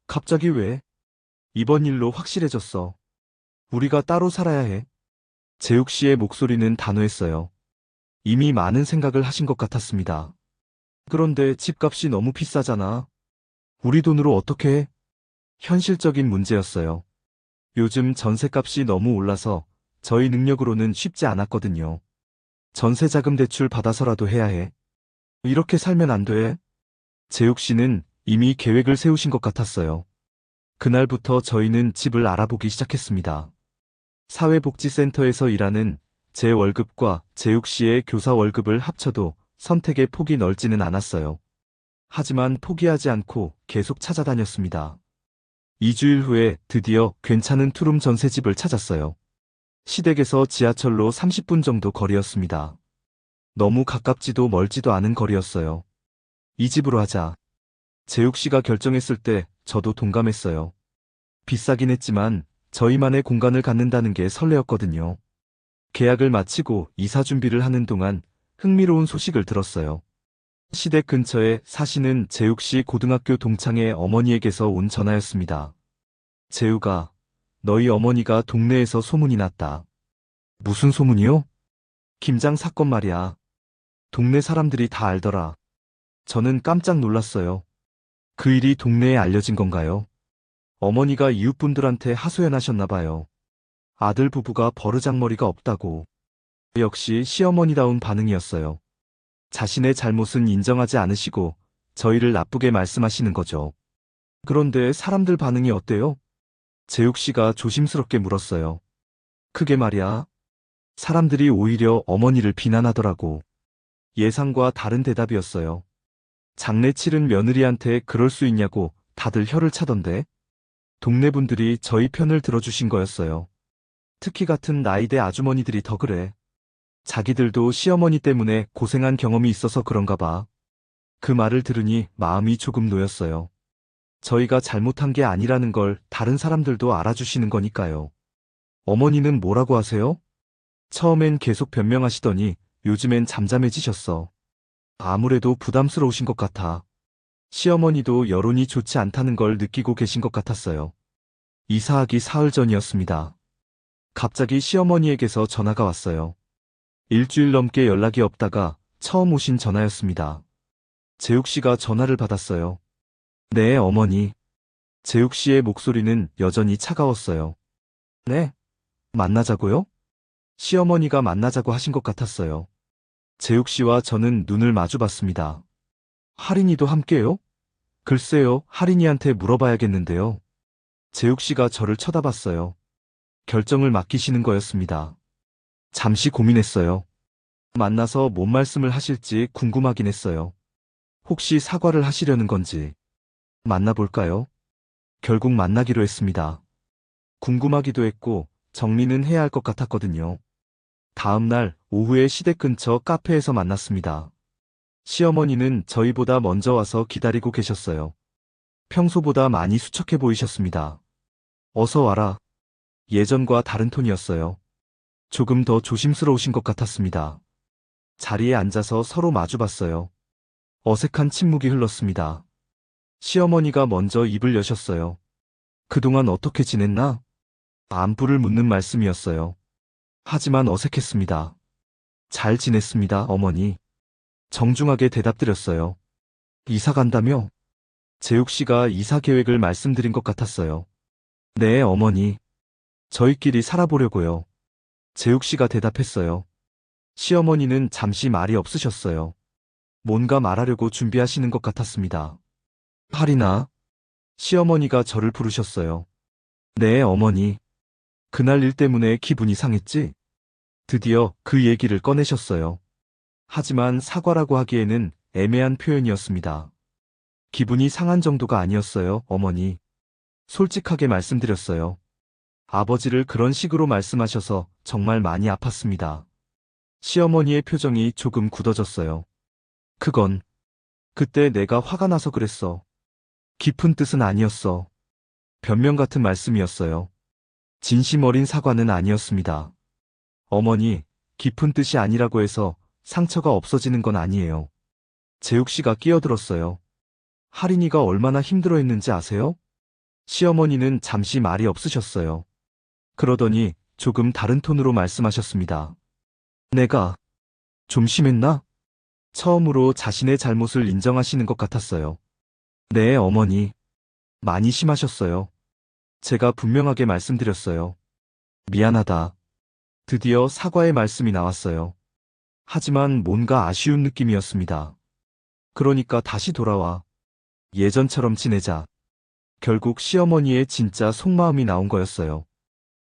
갑자기 왜? 이번 일로 확실해졌어. 우리가 따로 살아야 해. 재욱 씨의 목소리는 단호했어요. 이미 많은 생각을 하신 것 같았습니다. 그런데 집값이 너무 비싸잖아. 우리 돈으로 어떻게 해? 현실적인 문제였어요. 요즘 전세값이 너무 올라서 저희 능력으로는 쉽지 않았거든요. 전세자금 대출 받아서라도 해야 해. 이렇게 살면 안 돼. 재욱 씨는 이미 계획을 세우신 것 같았어요. 그날부터 저희는 집을 알아보기 시작했습니다. 사회복지센터에서 일하는 제 월급과 재욱 씨의 교사 월급을 합쳐도 선택의 폭이 넓지는 않았어요. 하지만 포기하지 않고 계속 찾아다녔습니다. 2주일 후에 드디어 괜찮은 투룸 전세집을 찾았어요. 시댁에서 지하철로 30분 정도 거리였습니다. 너무 가깝지도 멀지도 않은 거리였어요. 이 집으로 하자. 재욱 씨가 결정했을 때 저도 동감했어요. 비싸긴 했지만 저희만의 공간을 갖는다는 게 설레었거든요. 계약을 마치고 이사 준비를 하는 동안 흥미로운 소식을 들었어요. 시댁 근처에 사시는 재욱 씨 고등학교 동창의 어머니에게서 온 전화였습니다. 재욱아, 너희 어머니가 동네에서 소문이 났다. 무슨 소문이요? 김장 사건 말이야. 동네 사람들이 다 알더라. 저는 깜짝 놀랐어요. 그 일이 동네에 알려진 건가요? 어머니가 이웃분들한테 하소연하셨나 봐요. 아들 부부가 버르장머리가 없다고. 역시 시어머니다운 반응이었어요. 자신의 잘못은 인정하지 않으시고 저희를 나쁘게 말씀하시는 거죠. 그런데 사람들 반응이 어때요? 재욱 씨가 조심스럽게 물었어요. 그게 말이야. 사람들이 오히려 어머니를 비난하더라고. 예상과 다른 대답이었어요. 장래 치른 며느리한테 그럴 수 있냐고 다들 혀를 차던데. 동네 분들이 저희 편을 들어주신 거였어요. 특히 같은 나이대 아주머니들이 더 그래. 자기들도 시어머니 때문에 고생한 경험이 있어서 그런가 봐. 그 말을 들으니 마음이 조금 놓였어요. 저희가 잘못한 게 아니라는 걸 다른 사람들도 알아주시는 거니까요. 어머니는 뭐라고 하세요? 처음엔 계속 변명하시더니 요즘엔 잠잠해지셨어. 아무래도 부담스러우신 것 같아. 시어머니도 여론이 좋지 않다는 걸 느끼고 계신 것 같았어요. 이사하기 사흘 전이었습니다. 갑자기 시어머니에게서 전화가 왔어요. 일주일 넘게 연락이 없다가 처음 오신 전화였습니다. 재욱 씨가 전화를 받았어요. 네, 어머니. 재욱 씨의 목소리는 여전히 차가웠어요. 네? 만나자고요? 시어머니가 만나자고 하신 것 같았어요. 재욱 씨와 저는 눈을 마주 봤습니다. 할인이도 함께요? 글쎄요, 할인이한테 물어봐야겠는데요. 재욱 씨가 저를 쳐다봤어요. 결정을 맡기시는 거였습니다. 잠시 고민했어요. 만나서 뭔 말씀을 하실지 궁금하긴 했어요. 혹시 사과를 하시려는 건지. 만나볼까요? 결국 만나기로 했습니다. 궁금하기도 했고 정리는 해야 할 것 같았거든요. 다음 날 오후에 시댁 근처 카페에서 만났습니다. 시어머니는 저희보다 먼저 와서 기다리고 계셨어요. 평소보다 많이 수척해 보이셨습니다. 어서 와라. 예전과 다른 톤이었어요. 조금 더 조심스러우신 것 같았습니다. 자리에 앉아서 서로 마주봤어요. 어색한 침묵이 흘렀습니다. 시어머니가 먼저 입을 여셨어요. 그동안 어떻게 지냈나? 안부를 묻는 말씀이었어요. 하지만 어색했습니다. 잘 지냈습니다, 어머니. 정중하게 대답드렸어요. 이사 간다며? 재욱 씨가 이사 계획을 말씀드린 것 같았어요. 네, 어머니. 저희끼리 살아보려고요. 재욱 씨가 대답했어요. 시어머니는 잠시 말이 없으셨어요. 뭔가 말하려고 준비하시는 것 같았습니다. 할인아. 시어머니가 저를 부르셨어요. 네, 어머니. 그날 일 때문에 기분이 상했지? 드디어 그 얘기를 꺼내셨어요. 하지만 사과라고 하기에는 애매한 표현이었습니다. 기분이 상한 정도가 아니었어요, 어머니. 솔직하게 말씀드렸어요. 아버지를 그런 식으로 말씀하셔서 정말 많이 아팠습니다. 시어머니의 표정이 조금 굳어졌어요. 그건 그때 내가 화가 나서 그랬어. 깊은 뜻은 아니었어. 변명 같은 말씀이었어요. 진심 어린 사과는 아니었습니다. 어머니, 깊은 뜻이 아니라고 해서 상처가 없어지는 건 아니에요. 재욱 씨가 끼어들었어요. 할인이가 얼마나 힘들어했는지 아세요? 시어머니는 잠시 말이 없으셨어요. 그러더니 조금 다른 톤으로 말씀하셨습니다. 내가 좀 심했나? 처음으로 자신의 잘못을 인정하시는 것 같았어요. 네, 어머니. 많이 심하셨어요. 제가 분명하게 말씀드렸어요. 미안하다. 드디어 사과의 말씀이 나왔어요. 하지만 뭔가 아쉬운 느낌이었습니다. 그러니까 다시 돌아와. 예전처럼 지내자. 결국 시어머니의 진짜 속마음이 나온 거였어요.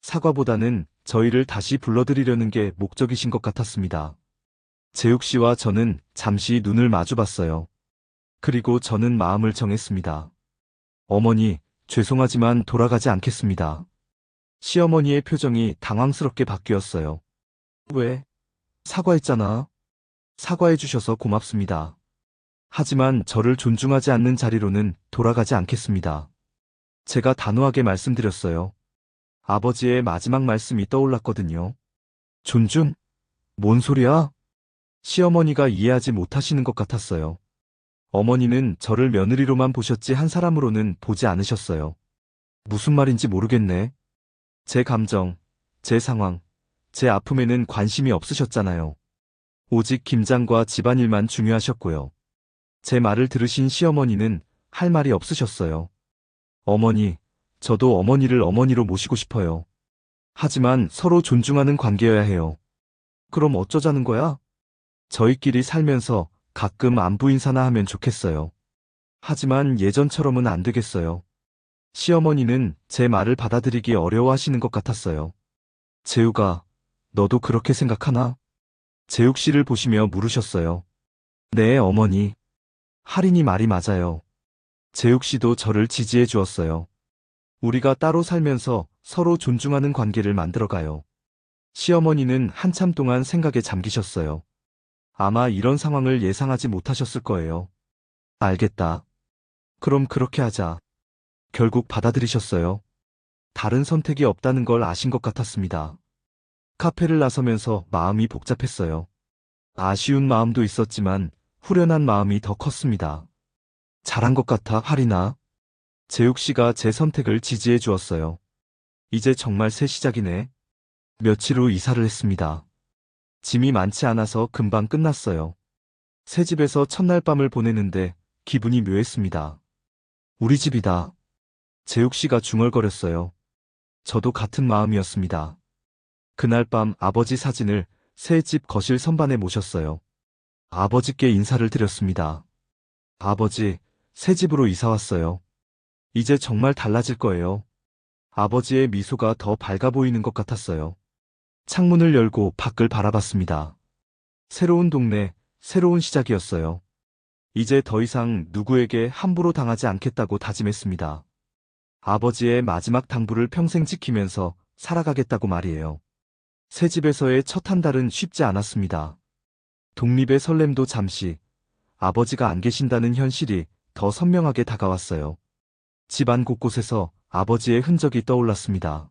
사과보다는 저희를 다시 불러드리려는 게 목적이신 것 같았습니다. 재욱 씨와 저는 잠시 눈을 마주봤어요. 그리고 저는 마음을 정했습니다. 어머니, 죄송하지만 돌아가지 않겠습니다. 시어머니의 표정이 당황스럽게 바뀌었어요. 왜? 사과했잖아. 사과해 주셔서 고맙습니다. 하지만 저를 존중하지 않는 자리로는 돌아가지 않겠습니다. 제가 단호하게 말씀드렸어요. 아버지의 마지막 말씀이 떠올랐거든요. 존중? 뭔 소리야? 시어머니가 이해하지 못하시는 것 같았어요. 어머니는 저를 며느리로만 보셨지 한 사람으로는 보지 않으셨어요. 무슨 말인지 모르겠네. 제 감정, 제 상황, 제 아픔에는 관심이 없으셨잖아요. 오직 김장과 집안일만 중요하셨고요. 제 말을 들으신 시어머니는 할 말이 없으셨어요. 어머니, 저도 어머니를 어머니로 모시고 싶어요. 하지만 서로 존중하는 관계여야 해요. 그럼 어쩌자는 거야? 저희끼리 살면서 가끔 안부 인사나 하면 좋겠어요. 하지만 예전처럼은 안 되겠어요. 시어머니는 제 말을 받아들이기 어려워하시는 것 같았어요. 재욱아, 너도 그렇게 생각하나? 재욱 씨를 보시며 물으셨어요. 네, 어머니. 할인이 말이 맞아요. 재욱 씨도 저를 지지해 주었어요. 우리가 따로 살면서 서로 존중하는 관계를 만들어가요. 시어머니는 한참 동안 생각에 잠기셨어요. 아마 이런 상황을 예상하지 못하셨을 거예요. 알겠다. 그럼 그렇게 하자. 결국 받아들이셨어요. 다른 선택이 없다는 걸 아신 것 같았습니다. 카페를 나서면서 마음이 복잡했어요. 아쉬운 마음도 있었지만 후련한 마음이 더 컸습니다. 잘한 것 같아, 할인아. 재욱 씨가 제 선택을 지지해 주었어요. 이제 정말 새 시작이네. 며칠 후 이사를 했습니다. 짐이 많지 않아서 금방 끝났어요. 새 집에서 첫날 밤을 보내는데 기분이 묘했습니다. 우리 집이다. 재욱 씨가 중얼거렸어요. 저도 같은 마음이었습니다. 그날 밤 아버지 사진을 새 집 거실 선반에 모셨어요. 아버지께 인사를 드렸습니다. 아버지, 새 집으로 이사 왔어요. 이제 정말 달라질 거예요. 아버지의 미소가 더 밝아 보이는 것 같았어요. 창문을 열고 밖을 바라봤습니다. 새로운 동네, 새로운 시작이었어요. 이제 더 이상 누구에게 함부로 당하지 않겠다고 다짐했습니다. 아버지의 마지막 당부를 평생 지키면서 살아가겠다고 말이에요. 새 집에서의 첫 한 달은 쉽지 않았습니다. 독립의 설렘도 잠시, 아버지가 안 계신다는 현실이 더 선명하게 다가왔어요. 집안 곳곳에서 아버지의 흔적이 떠올랐습니다.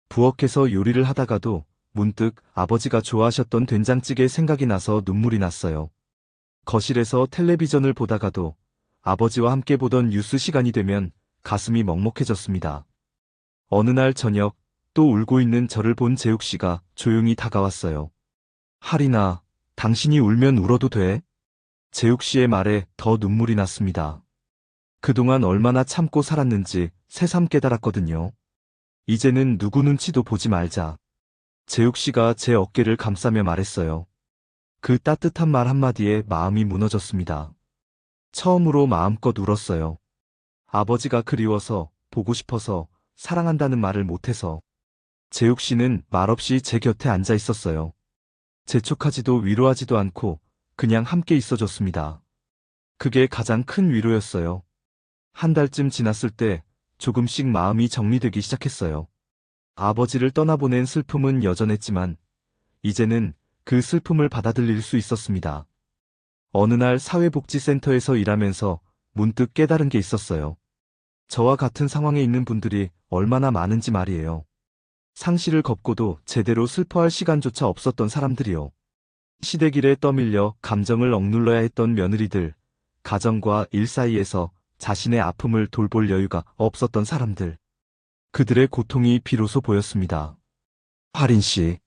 부엌에서 요리를 하다가도 문득 아버지가 좋아하셨던 된장찌개 생각이 나서 눈물이 났어요. 거실에서 텔레비전을 보다가도 아버지와 함께 보던 뉴스 시간이 되면 가슴이 먹먹해졌습니다. 어느 날 저녁 또 울고 있는 저를 본 재욱 씨가 조용히 다가왔어요. 하린아, 당신이 울면 울어도 돼? 재욱 씨의 말에 더 눈물이 났습니다. 그동안 얼마나 참고 살았는지 새삼 깨달았거든요. 이제는 누구 눈치도 보지 말자. 재욱 씨가 제 어깨를 감싸며 말했어요. 그 따뜻한 말 한마디에 마음이 무너졌습니다. 처음으로 마음껏 울었어요. 아버지가 그리워서, 보고 싶어서, 사랑한다는 말을 못해서. 재욱 씨는 말없이 제 곁에 앉아 있었어요. 재촉하지도 위로하지도 않고 그냥 함께 있어줬습니다. 그게 가장 큰 위로였어요. 한 달쯤 지났을 때 조금씩 마음이 정리되기 시작했어요. 아버지를 떠나보낸 슬픔은 여전했지만 이제는 그 슬픔을 받아들일 수 있었습니다. 어느 날 사회복지센터에서 일하면서 문득 깨달은 게 있었어요. 저와 같은 상황에 있는 분들이 얼마나 많은지 말이에요. 상실을 겁고도 제대로 슬퍼할 시간조차 없었던 사람들이요. 시댁일에 떠밀려 감정을 억눌러야 했던 며느리들, 가정과 일 사이에서 자신의 아픔을 돌볼 여유가 없었던 사람들. 그들의 고통이 비로소 보였습니다. 하린 씨.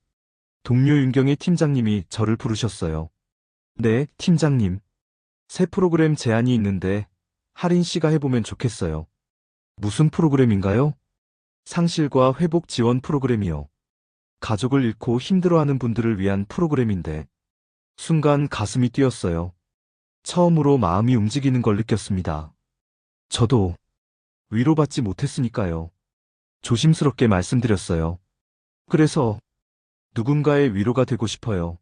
동료 윤경의 팀장님이 저를 부르셨어요. 네, 팀장님. 새 프로그램 제안이 있는데 하린 씨가 해보면 좋겠어요. 무슨 프로그램인가요? 상실과 회복 지원 프로그램이요. 가족을 잃고 힘들어하는 분들을 위한 프로그램인데. 순간 가슴이 뛰었어요. 처음으로 마음이 움직이는 걸 느꼈습니다. 저도 위로받지 못했으니까요. 조심스럽게 말씀드렸어요. 그래서 누군가의 위로가 되고 싶어요.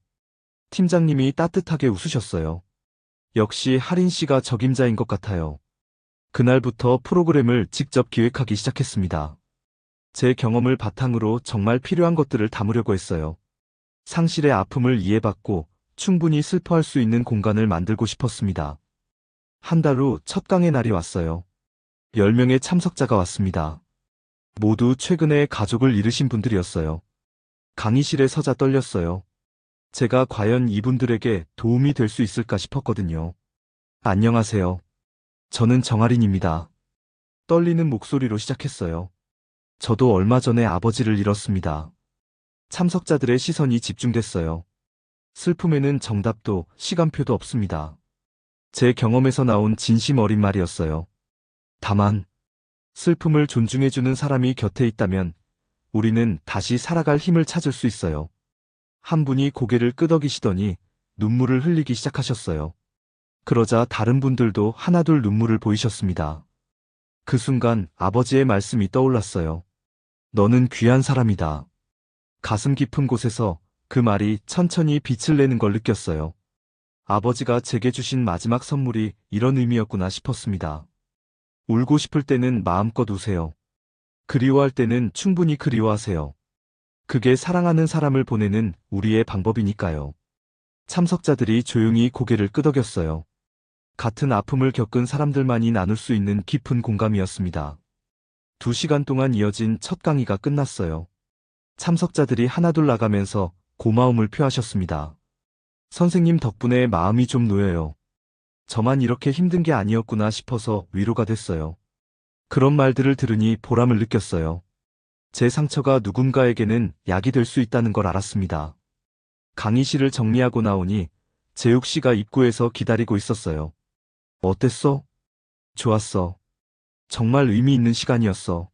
팀장님이 따뜻하게 웃으셨어요. 역시 하린 씨가 적임자인 것 같아요. 그날부터 프로그램을 직접 기획하기 시작했습니다. 제 경험을 바탕으로 정말 필요한 것들을 담으려고 했어요. 상실의 아픔을 이해받고 충분히 슬퍼할 수 있는 공간을 만들고 싶었습니다. 한 달 후 첫 강의 날이 왔어요. 10명의 참석자가 왔습니다. 모두 최근에 가족을 잃으신 분들이었어요. 강의실에 서자 떨렸어요. 제가 과연 이분들에게 도움이 될 수 있을까 싶었거든요. 안녕하세요. 저는 정아린입니다. 떨리는 목소리로 시작했어요. 저도 얼마 전에 아버지를 잃었습니다. 참석자들의 시선이 집중됐어요. 슬픔에는 정답도 시간표도 없습니다. 제 경험에서 나온 진심 어린 말이었어요. 다만 슬픔을 존중해주는 사람이 곁에 있다면 우리는 다시 살아갈 힘을 찾을 수 있어요. 한 분이 고개를 끄덕이시더니 눈물을 흘리기 시작하셨어요. 그러자 다른 분들도 하나둘 눈물을 보이셨습니다. 그 순간 아버지의 말씀이 떠올랐어요. 너는 귀한 사람이다. 가슴 깊은 곳에서 그 말이 천천히 빛을 내는 걸 느꼈어요. 아버지가 제게 주신 마지막 선물이 이런 의미였구나 싶었습니다. 울고 싶을 때는 마음껏 우세요. 그리워할 때는 충분히 그리워하세요. 그게 사랑하는 사람을 보내는 우리의 방법이니까요. 참석자들이 조용히 고개를 끄덕였어요. 같은 아픔을 겪은 사람들만이 나눌 수 있는 깊은 공감이었습니다. 2시간 동안 이어진 첫 강의가 끝났어요. 참석자들이 하나둘 나가면서 고마움을 표하셨습니다. 선생님 덕분에 마음이 좀 놓여요. 저만 이렇게 힘든 게 아니었구나 싶어서 위로가 됐어요. 그런 말들을 들으니 보람을 느꼈어요. 제 상처가 누군가에게는 약이 될 수 있다는 걸 알았습니다. 강의실을 정리하고 나오니 재욱 씨가 입구에서 기다리고 있었어요. 어땠어? 좋았어. 정말 의미 있는 시간이었어.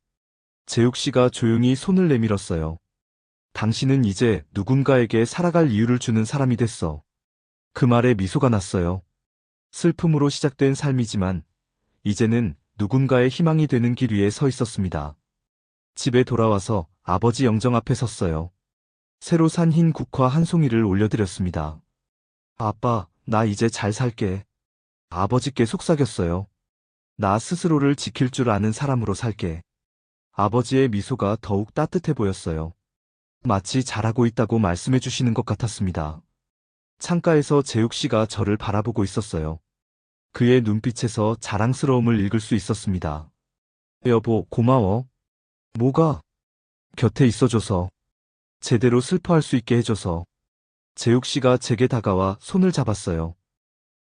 재욱 씨가 조용히 손을 내밀었어요. 당신은 이제 누군가에게 살아갈 이유를 주는 사람이 됐어. 그 말에 미소가 났어요. 슬픔으로 시작된 삶이지만 이제는 누군가의 희망이 되는 길 위에 서 있었습니다. 집에 돌아와서 아버지 영정 앞에 섰어요. 새로 산 흰 국화 한 송이를 올려드렸습니다. 아빠, 나 이제 잘 살게. 아버지께 속삭였어요. 나 스스로를 지킬 줄 아는 사람으로 살게. 아버지의 미소가 더욱 따뜻해 보였어요. 마치 잘하고 있다고 말씀해 주시는 것 같았습니다. 창가에서 재욱 씨가 저를 바라보고 있었어요. 그의 눈빛에서 자랑스러움을 읽을 수 있었습니다. 여보, 고마워. 뭐가? 곁에 있어줘서. 제대로 슬퍼할 수 있게 해줘서. 재욱 씨가 제게 다가와 손을 잡았어요.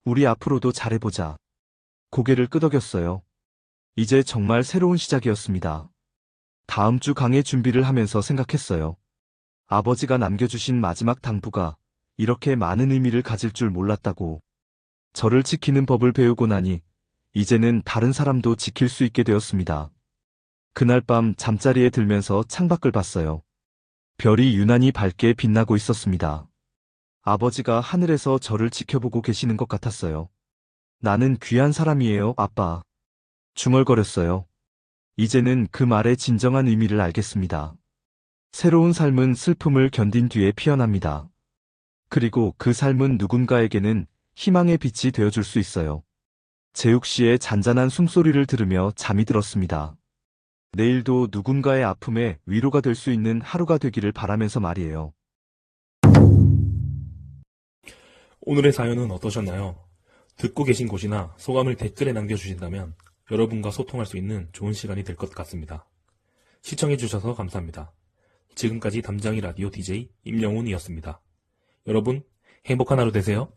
우리 앞으로도 잘해보자. 고개를 끄덕였어요. 이제 정말 새로운 시작이었습니다. 다음 주 강의 준비를 하면서 생각했어요. 아버지가 남겨주신 마지막 당부가 이렇게 많은 의미를 가질 줄 몰랐다고. 저를 지키는 법을 배우고 나니 이제는 다른 사람도 지킬 수 있게 되었습니다. 그날 밤 잠자리에 들면서 창밖을 봤어요. 별이 유난히 밝게 빛나고 있었습니다. 아버지가 하늘에서 저를 지켜보고 계시는 것 같았어요. 나는 귀한 사람이에요, 아빠. 중얼거렸어요. 이제는 그 말의 진정한 의미를 알겠습니다. 새로운 삶은 슬픔을 견딘 뒤에 피어납니다. 그리고 그 삶은 누군가에게는 희망의 빛이 되어줄 수 있어요. 재욱 씨의 잔잔한 숨소리를 들으며 잠이 들었습니다. 내일도 누군가의 아픔에 위로가 될 수 있는 하루가 되기를 바라면서 말이에요. 오늘의 사연은 어떠셨나요? 듣고 계신 곳이나 소감을 댓글에 남겨주신다면 여러분과 소통할 수 있는 좋은 시간이 될 것 같습니다. 시청해주셔서 감사합니다. 지금까지 담장이 라디오 DJ 임영훈이었습니다. 여러분, 행복한 하루 되세요.